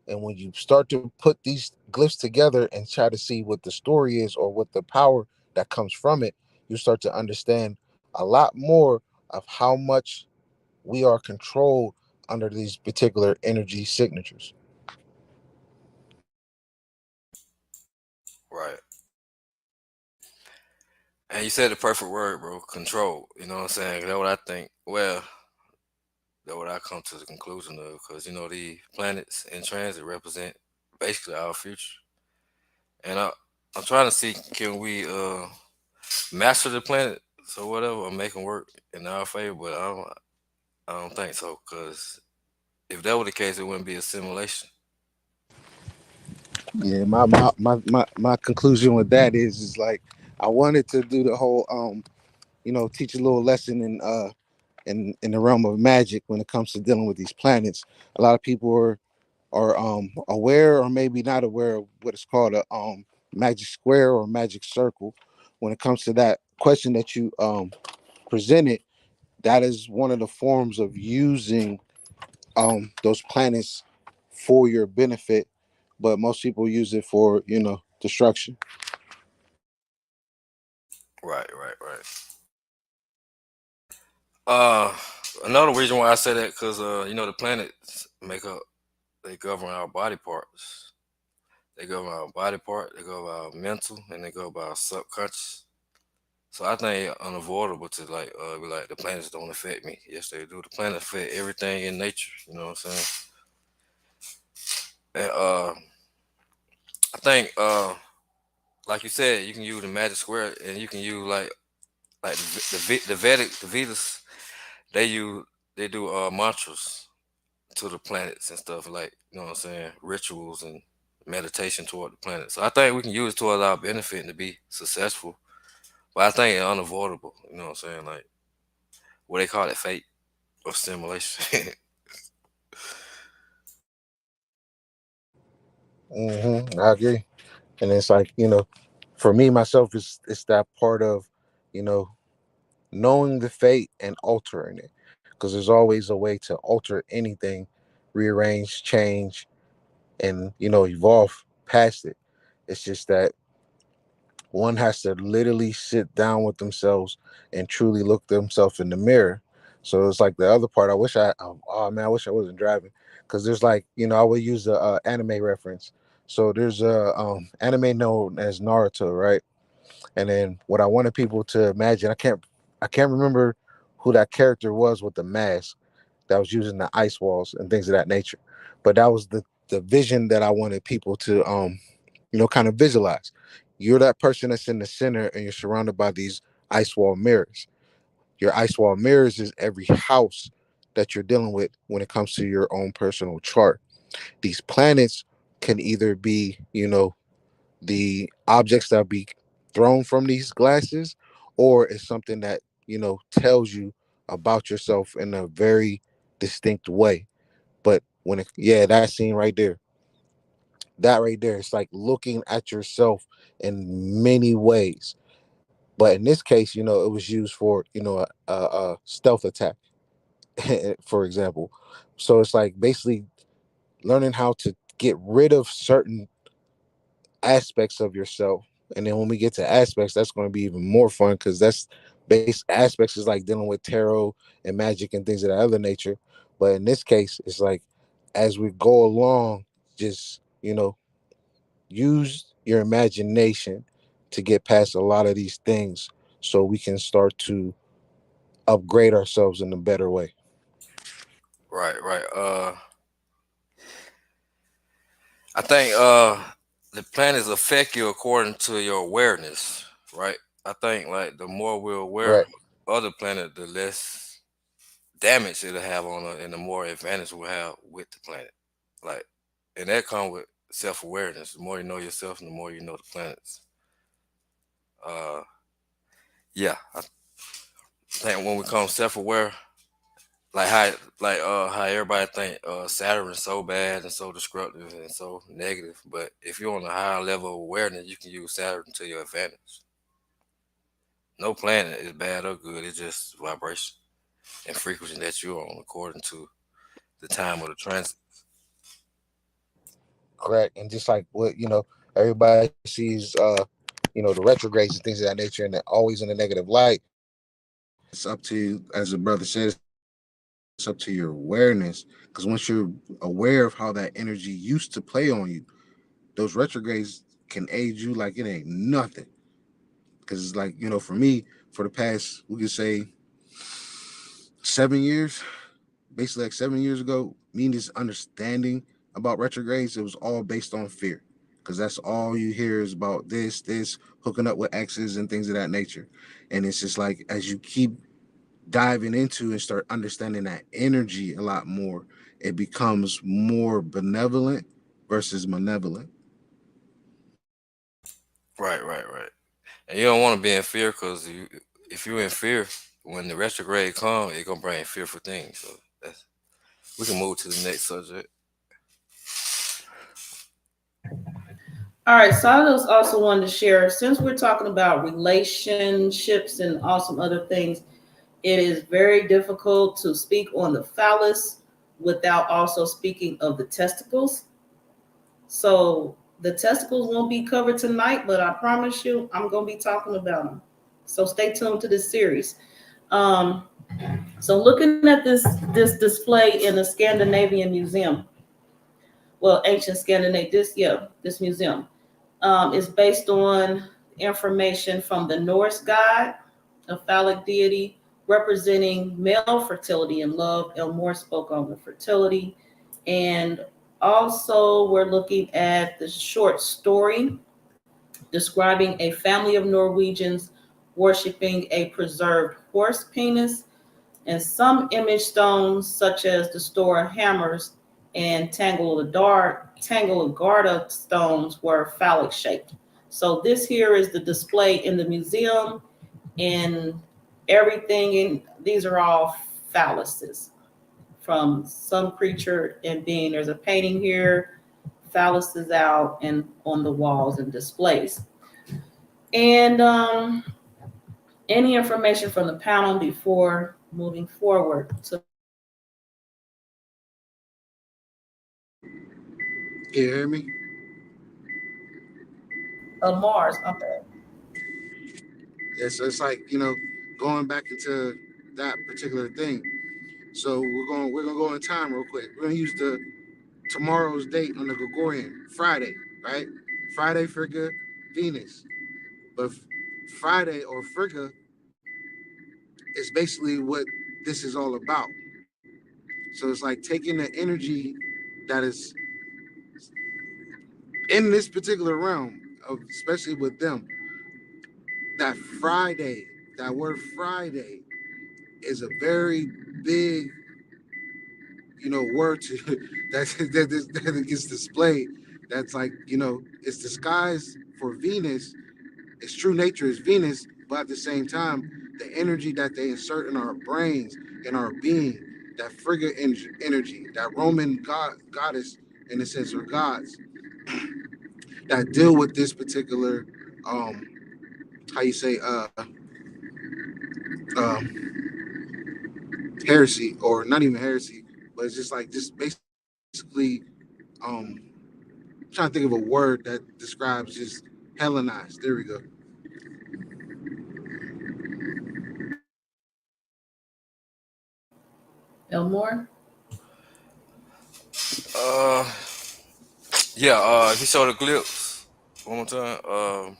And when you start to put these glyphs together and try to see what the story is or what the power that comes from it, you start to understand a lot more of how much we are controlled under these particular energy signatures. Right. And you said the perfect word, bro. Control. You know what I'm saying? That's what I think. Well, that's what I come to the conclusion of, because the planets in transit represent basically our future. And I'm trying to see, can we master the planet, so whatever, or make them work in our favor? But I don't think so, because if that were the case, it wouldn't be a simulation. Yeah, my conclusion with that is like, I wanted to do the whole teach a little lesson in the realm of magic when it comes to dealing with these planets. A lot of people are aware or maybe not aware of what is called a magic square or magic circle. When it comes to that question that you presented, that is one of the forms of using those planets for your benefit, but most people use it for destruction. Right. Uh, Another reason why I say that, because the planets make up they govern our body parts. They govern our body part, they govern our mental, and they govern our subconscious. So I think it's unavoidable to be like the planets don't affect me. Yes, they do. The planets affect everything in nature. You know what I'm saying? And I think like you said, you can use the magic square, and you can use like the Vedic, the Vedas. They use they do mantras to the planets and stuff, like, you know what I'm saying, rituals and meditation toward the planet. So I think we can use it towards our benefit and to be successful. But I think it's unavoidable. You know what I'm saying? Like what they call it, fate or simulation. I agree. And it's like, for me myself, it's that part of, you know, knowing the fate and altering it, because there's always a way to alter anything, rearrange, change, and evolve past it. It's just that one has to literally sit down with themselves and truly look themselves in the mirror. So it's like the other part. I wish I wish I wasn't driving, because there's like, I would use the anime reference. So there's a anime known as Naruto, right? And then what I wanted people to imagine, I can't remember who that character was with the mask that was using the ice walls and things of that nature. But that was the vision that I wanted people to kind of visualize. You're that person that's in the center, and you're surrounded by these ice wall mirrors. Your ice wall mirrors is every house that you're dealing with when it comes to your own personal chart. These planets can either be, the objects that be thrown from these glasses, or it's something that tells you about yourself in a very distinct way. But yeah, that scene right there, it's like looking at yourself in many ways. But in this case, it was used for a stealth attack, for example. So it's like basically learning how to get rid of certain aspects of yourself. And then when we get to aspects, that's going to be even more fun, because that's base aspects is like dealing with tarot and magic and things of that other nature. But in this case, it's like as we go along, just use your imagination to get past a lot of these things, so we can start to upgrade ourselves in a better way. Right, right. I think the planets affect you according to your awareness, right? I think like the more we're aware Right. of the planet, the less damage it'll have on us, and the more advantage we'll have with the planet. Like, and that comes with self awareness. The more you know yourself, and the more you know the planets. Uh, yeah, I think when we become self aware, how everybody think Saturn is so bad and so destructive and so negative, but if you're on a higher level of awareness, you can use Saturn to your advantage. No planet is bad or good; it's just vibration and frequency that you're on according to the time of the transit. Correct. And just like what everybody sees, the retrogrades and things of that nature, and they're always in a negative light. It's up to you, as a brother says, it's up to your awareness. Because once you're aware of how that energy used to play on you, those retrogrades can aid you like it ain't nothing. Because it's like, for me, for the past, we could say 7 years, basically like 7 years ago, me and this understanding about retrogrades, it was all based on fear. Because that's all you hear is about this, hooking up with exes and things of that nature. And it's just like, as you keep diving into and start understanding that energy a lot more, it becomes more benevolent versus malevolent. Right, right, right. And you don't want to be in fear because if you're in fear, when the retrograde comes, it's gonna bring fearful things. So that's, we can move to the next subject. All right, so I just also wanted to share, since we're talking about relationships and awesome other things, it is very difficult to speak on the phallus without also speaking of the testicles. So the testicles won't be covered tonight, but I promise you, I'm going to be talking about them. So stay tuned to this series. Um, so looking at this display in the Scandinavian Museum, well, ancient Scandinavia. This museum is based on information from the Norse god, a phallic deity representing male fertility and love. Elmore spoke on the fertility. And also, we're looking at the short story describing a family of Norwegians worshiping a preserved horse penis, and some image stones, such as the store of hammers and Tanglegarda stones, were phallic shaped. So this here is the display in the museum, and everything in these are all phalluses from some creature and being. There's a painting here, phalluses out and on the walls and displays. And any information from the panel before moving forward to Can you hear me? Mars. Okay. Yeah, so it's like, going back into that particular thing. So we're gonna go in time real quick. We're gonna use the tomorrow's date on the Gregorian, Friday, right? Friday Frigga, Venus. But Friday or Frigga is basically what this is all about. So it's like taking the energy that is in this particular realm, of, especially with them, that Friday, that word Friday is a very big, word to that gets displayed. That's like, it's disguised for Venus. Its true nature is Venus, but at the same time, the energy that they insert in our brains, in our being, that Frigga energy, that Roman goddess, in a sense, or gods, that deal with this particular, how you say, um, heresy, or not even heresy, but it's just basically, um, I'm trying to think of a word that describes just Hellenized. There we go. Elmore. Uh, yeah. If you show the glimpse one more time,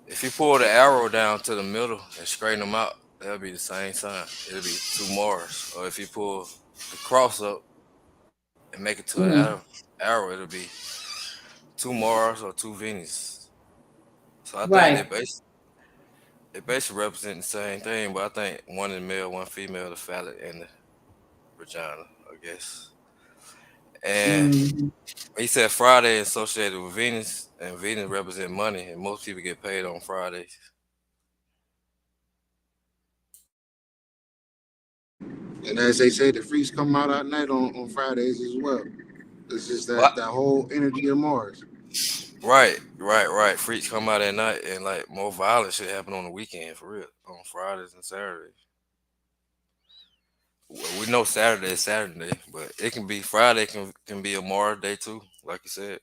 if you pull the arrow down to the middle and straighten them out, that'll be the same sign. It'll be two Mars. Or if you pull the cross up and make it to an Mm, arrow, it'll be two Mars or two Venus. So I think right. they basically represent the same thing, but I think one is male, one female, the phallic and the vagina, I guess. And Mm. he said Friday is associated with Venus, and Venus represent money, and most people get paid on Fridays. And as they say, the freaks come out at night on Fridays as well. It's just What? that whole energy of Mars. Right. Freaks come out at night, and like more violent shit happen on the weekend for real, on Fridays and Saturdays. Well, we know Saturday is Saturday, but it can be Friday can be a Mars day too, like you said,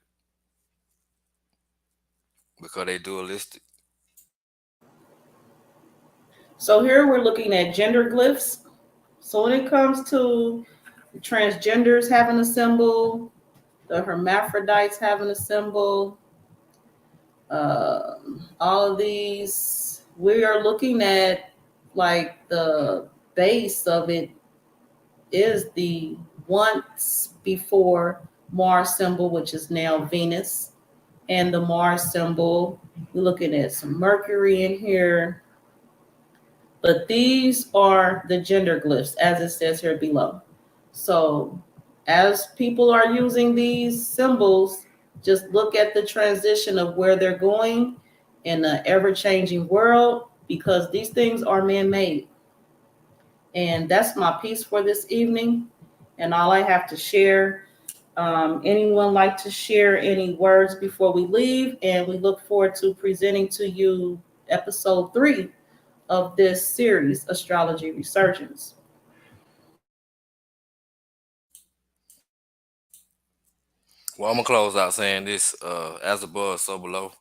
because they dualistic. So here we're looking at gender glyphs. So when it comes to the transgenders having a symbol, the hermaphrodites having a symbol, all of these, we are looking at like the base of it is the once before Mars symbol, which is now Venus, and the Mars symbol. We're looking at some Mercury in here, but these are the gender glyphs as it says here below. So as people are using these symbols, just look at the transition of where they're going in the ever-changing world, because these things are man-made. And that's my piece for this evening and all I have to share. Anyone like to share any words before we leave? And we look forward to presenting to you episode 3 of this series, Astrology Resurgence. Well, I'm gonna close out saying this: as above, so below,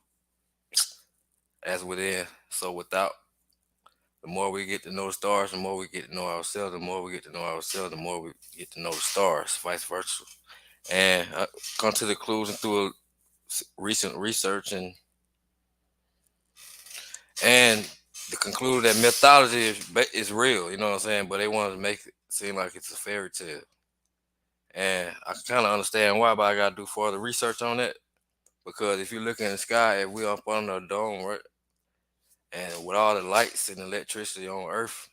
as within, so without. The more we get to know the stars, the more we get to know ourselves. The more we get to know ourselves, the more we get to know the stars. Vice versa. And I come to the conclusion through a recent research and the conclude that mythology is real, you know what I'm saying? But they want to make it seem like it's a fairy tale. And I kind of understand why, but I got to do further research on it. Because if you look in the sky, if we up under a dome, right, and with all the lights and electricity on Earth,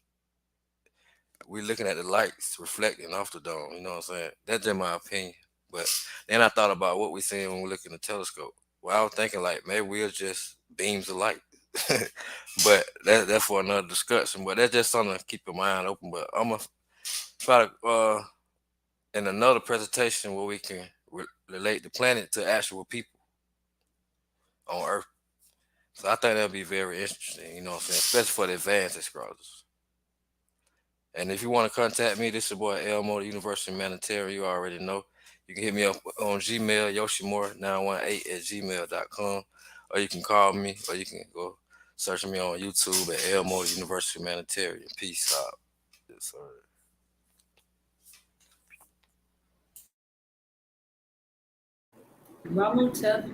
we looking at the lights reflecting off the dome, you know what I'm saying? That's just my opinion. But then I thought about what we seeing when we look in the telescope. Well, I was thinking like maybe we're just beams of light. But that's for another discussion. But that's just something to keep your mind open. But I'm gonna try to in another presentation where we can relate the planet to actual people on Earth. So I think that'll be very interesting, you know what I'm saying, especially for the advanced astrologers. And if you want to contact me, this is your boy Elmo, the Universal Humanitarian. You already know. You can hit me up on Gmail, yoshimore918@gmail.com, or you can call me, or you can go search me on YouTube at Elmo, the Universal Humanitarian. Peace out. Yes, sir. Ramutep.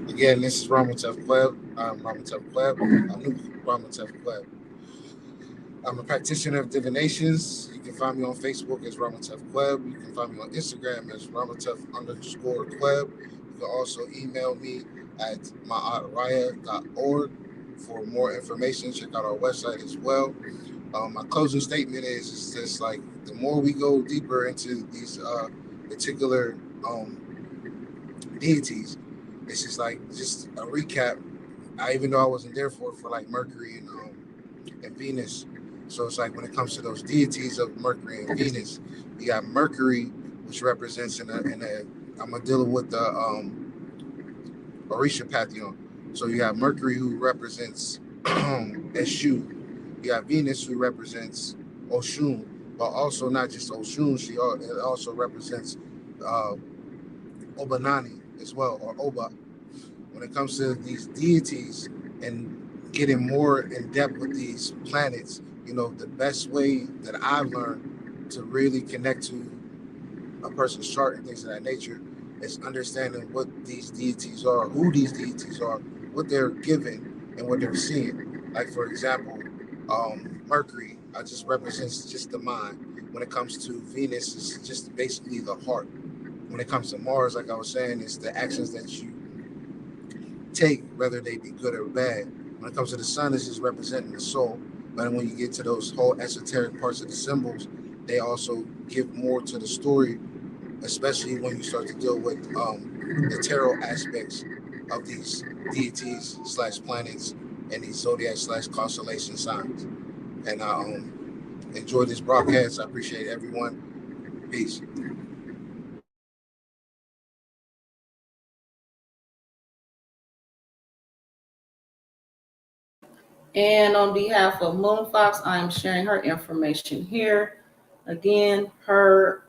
Again, this is Ramatef Web. I'm Ramatef Web. I'm new Ramatef Web. I'm a practitioner of divinations. You can find me on Facebook as Ramatef Web. You can find me on Instagram as Ramatef_Web. You can also email me at maataraya.org for more information. Check out our website as well. My closing statement is just like the more we go deeper into these particular deities, it's just like just a recap. Even though I wasn't there for like Mercury and Venus, so it's like when it comes to those deities of Mercury and Venus, you got Mercury, which represents I'm gonna deal with the Orisha pantheon. So you have Mercury who represents Eshu. You have Venus who represents Oshun, but also not just Oshun. It also represents Obanani as well, or Oba. When it comes to these deities and getting more in depth with these planets, the best way that I've learned to really connect to a person's chart and things of that nature is understanding what these deities are, who these deities are, what they're given, and what they're seeing. Like, for example, Mercury just represents just the mind. When it comes to Venus, it's just basically the heart. When it comes to Mars, like I was saying, it's the actions that you take, whether they be good or bad. When it comes to the sun, it's just representing the soul. But when you get to those whole esoteric parts of the symbols, they also give more to the story, especially when you start to deal with the tarot aspects of these deities / planets and these zodiac / constellation signs. And I enjoy this broadcast. I appreciate everyone. Peace. And on behalf of Moonfox, I am sharing her information here. Again, her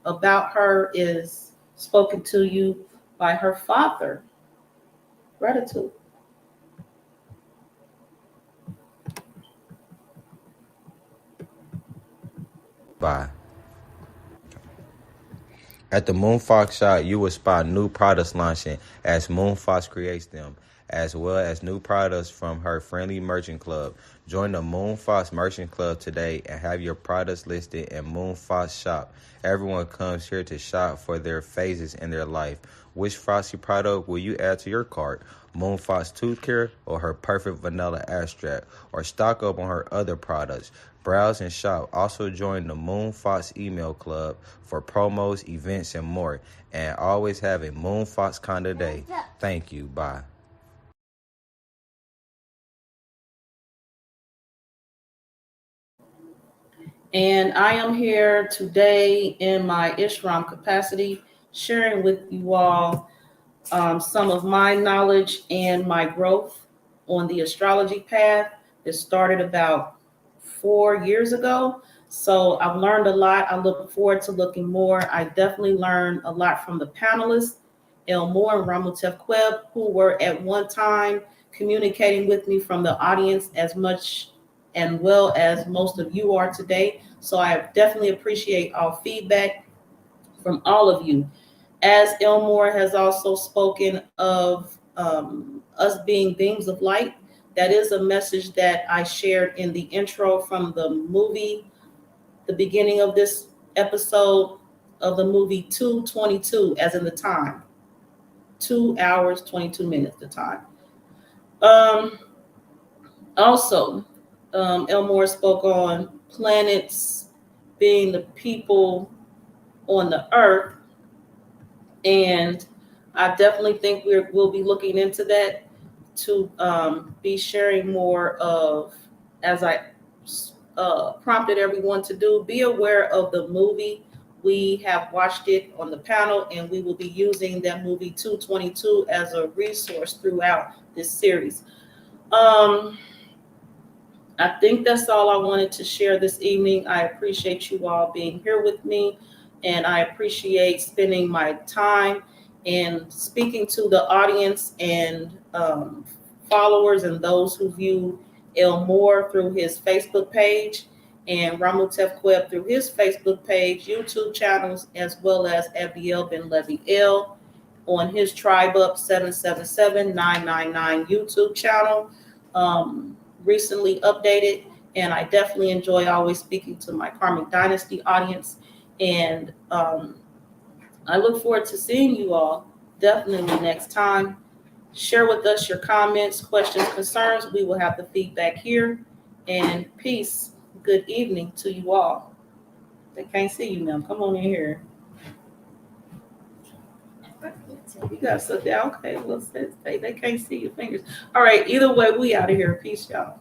about her is spoken to you by her father. Gratitude. Bye. At the Moonfox shop, you will spot new products launching as Moonfox creates them, as well as new products from her friendly merchant club. Join the Moonfox merchant club today and have your products listed in Moonfox shop. Everyone comes here to shop for their phases in their life. Which Frosty product will you add to your cart? Moonfox Tooth Care or her Perfect Vanilla Extract? Or stock up on her other products? Browse and shop. Also join the Moonfox email club for promos, events, and more. And always have a Moonfox kind of day. Thank you. Bye. And I am here today in my Ishram capacity, sharing with you all some of my knowledge and my growth on the astrology path. It started about 4 years ago. So I've learned a lot. I look forward to looking more. I definitely learned a lot from the panelists, Elmore and Ramutef Queb, who were at one time communicating with me from the audience as much and well as most of you are today. So I definitely appreciate all feedback from all of you. As Elmore has also spoken of us being beings of light, that is a message that I shared in the intro from the movie, the beginning of this episode of the movie 2:22, as in the time, 2 hours, 22 minutes, the time. Also, Elmore spoke on planets being the people on the earth, and I definitely think we'll be looking into that to be sharing more of, as I prompted everyone to do, be aware of the movie. We have watched it on the panel, and we will be using that movie 2:22 as a resource throughout this series. I think that's all I wanted to share this evening. I appreciate you all being here with me, and I appreciate spending my time and speaking to the audience and followers and those who view Elmore through his Facebook page and Ramutef Queb through his Facebook page, YouTube channels, as well as Abdiel Ben Levi L on his Tribe Up 777999 YouTube channel. Recently updated, and I definitely enjoy always speaking to my Karmic Dynasty audience, and I look forward to seeing you all definitely next time. Share with us your comments, questions, concerns. We will have the feedback here, and peace. Good evening to you all. They can't see you now. Come on in here. You got to sit down. Okay, well, they can't see your fingers. All right, either way, we out of here. Peace, y'all.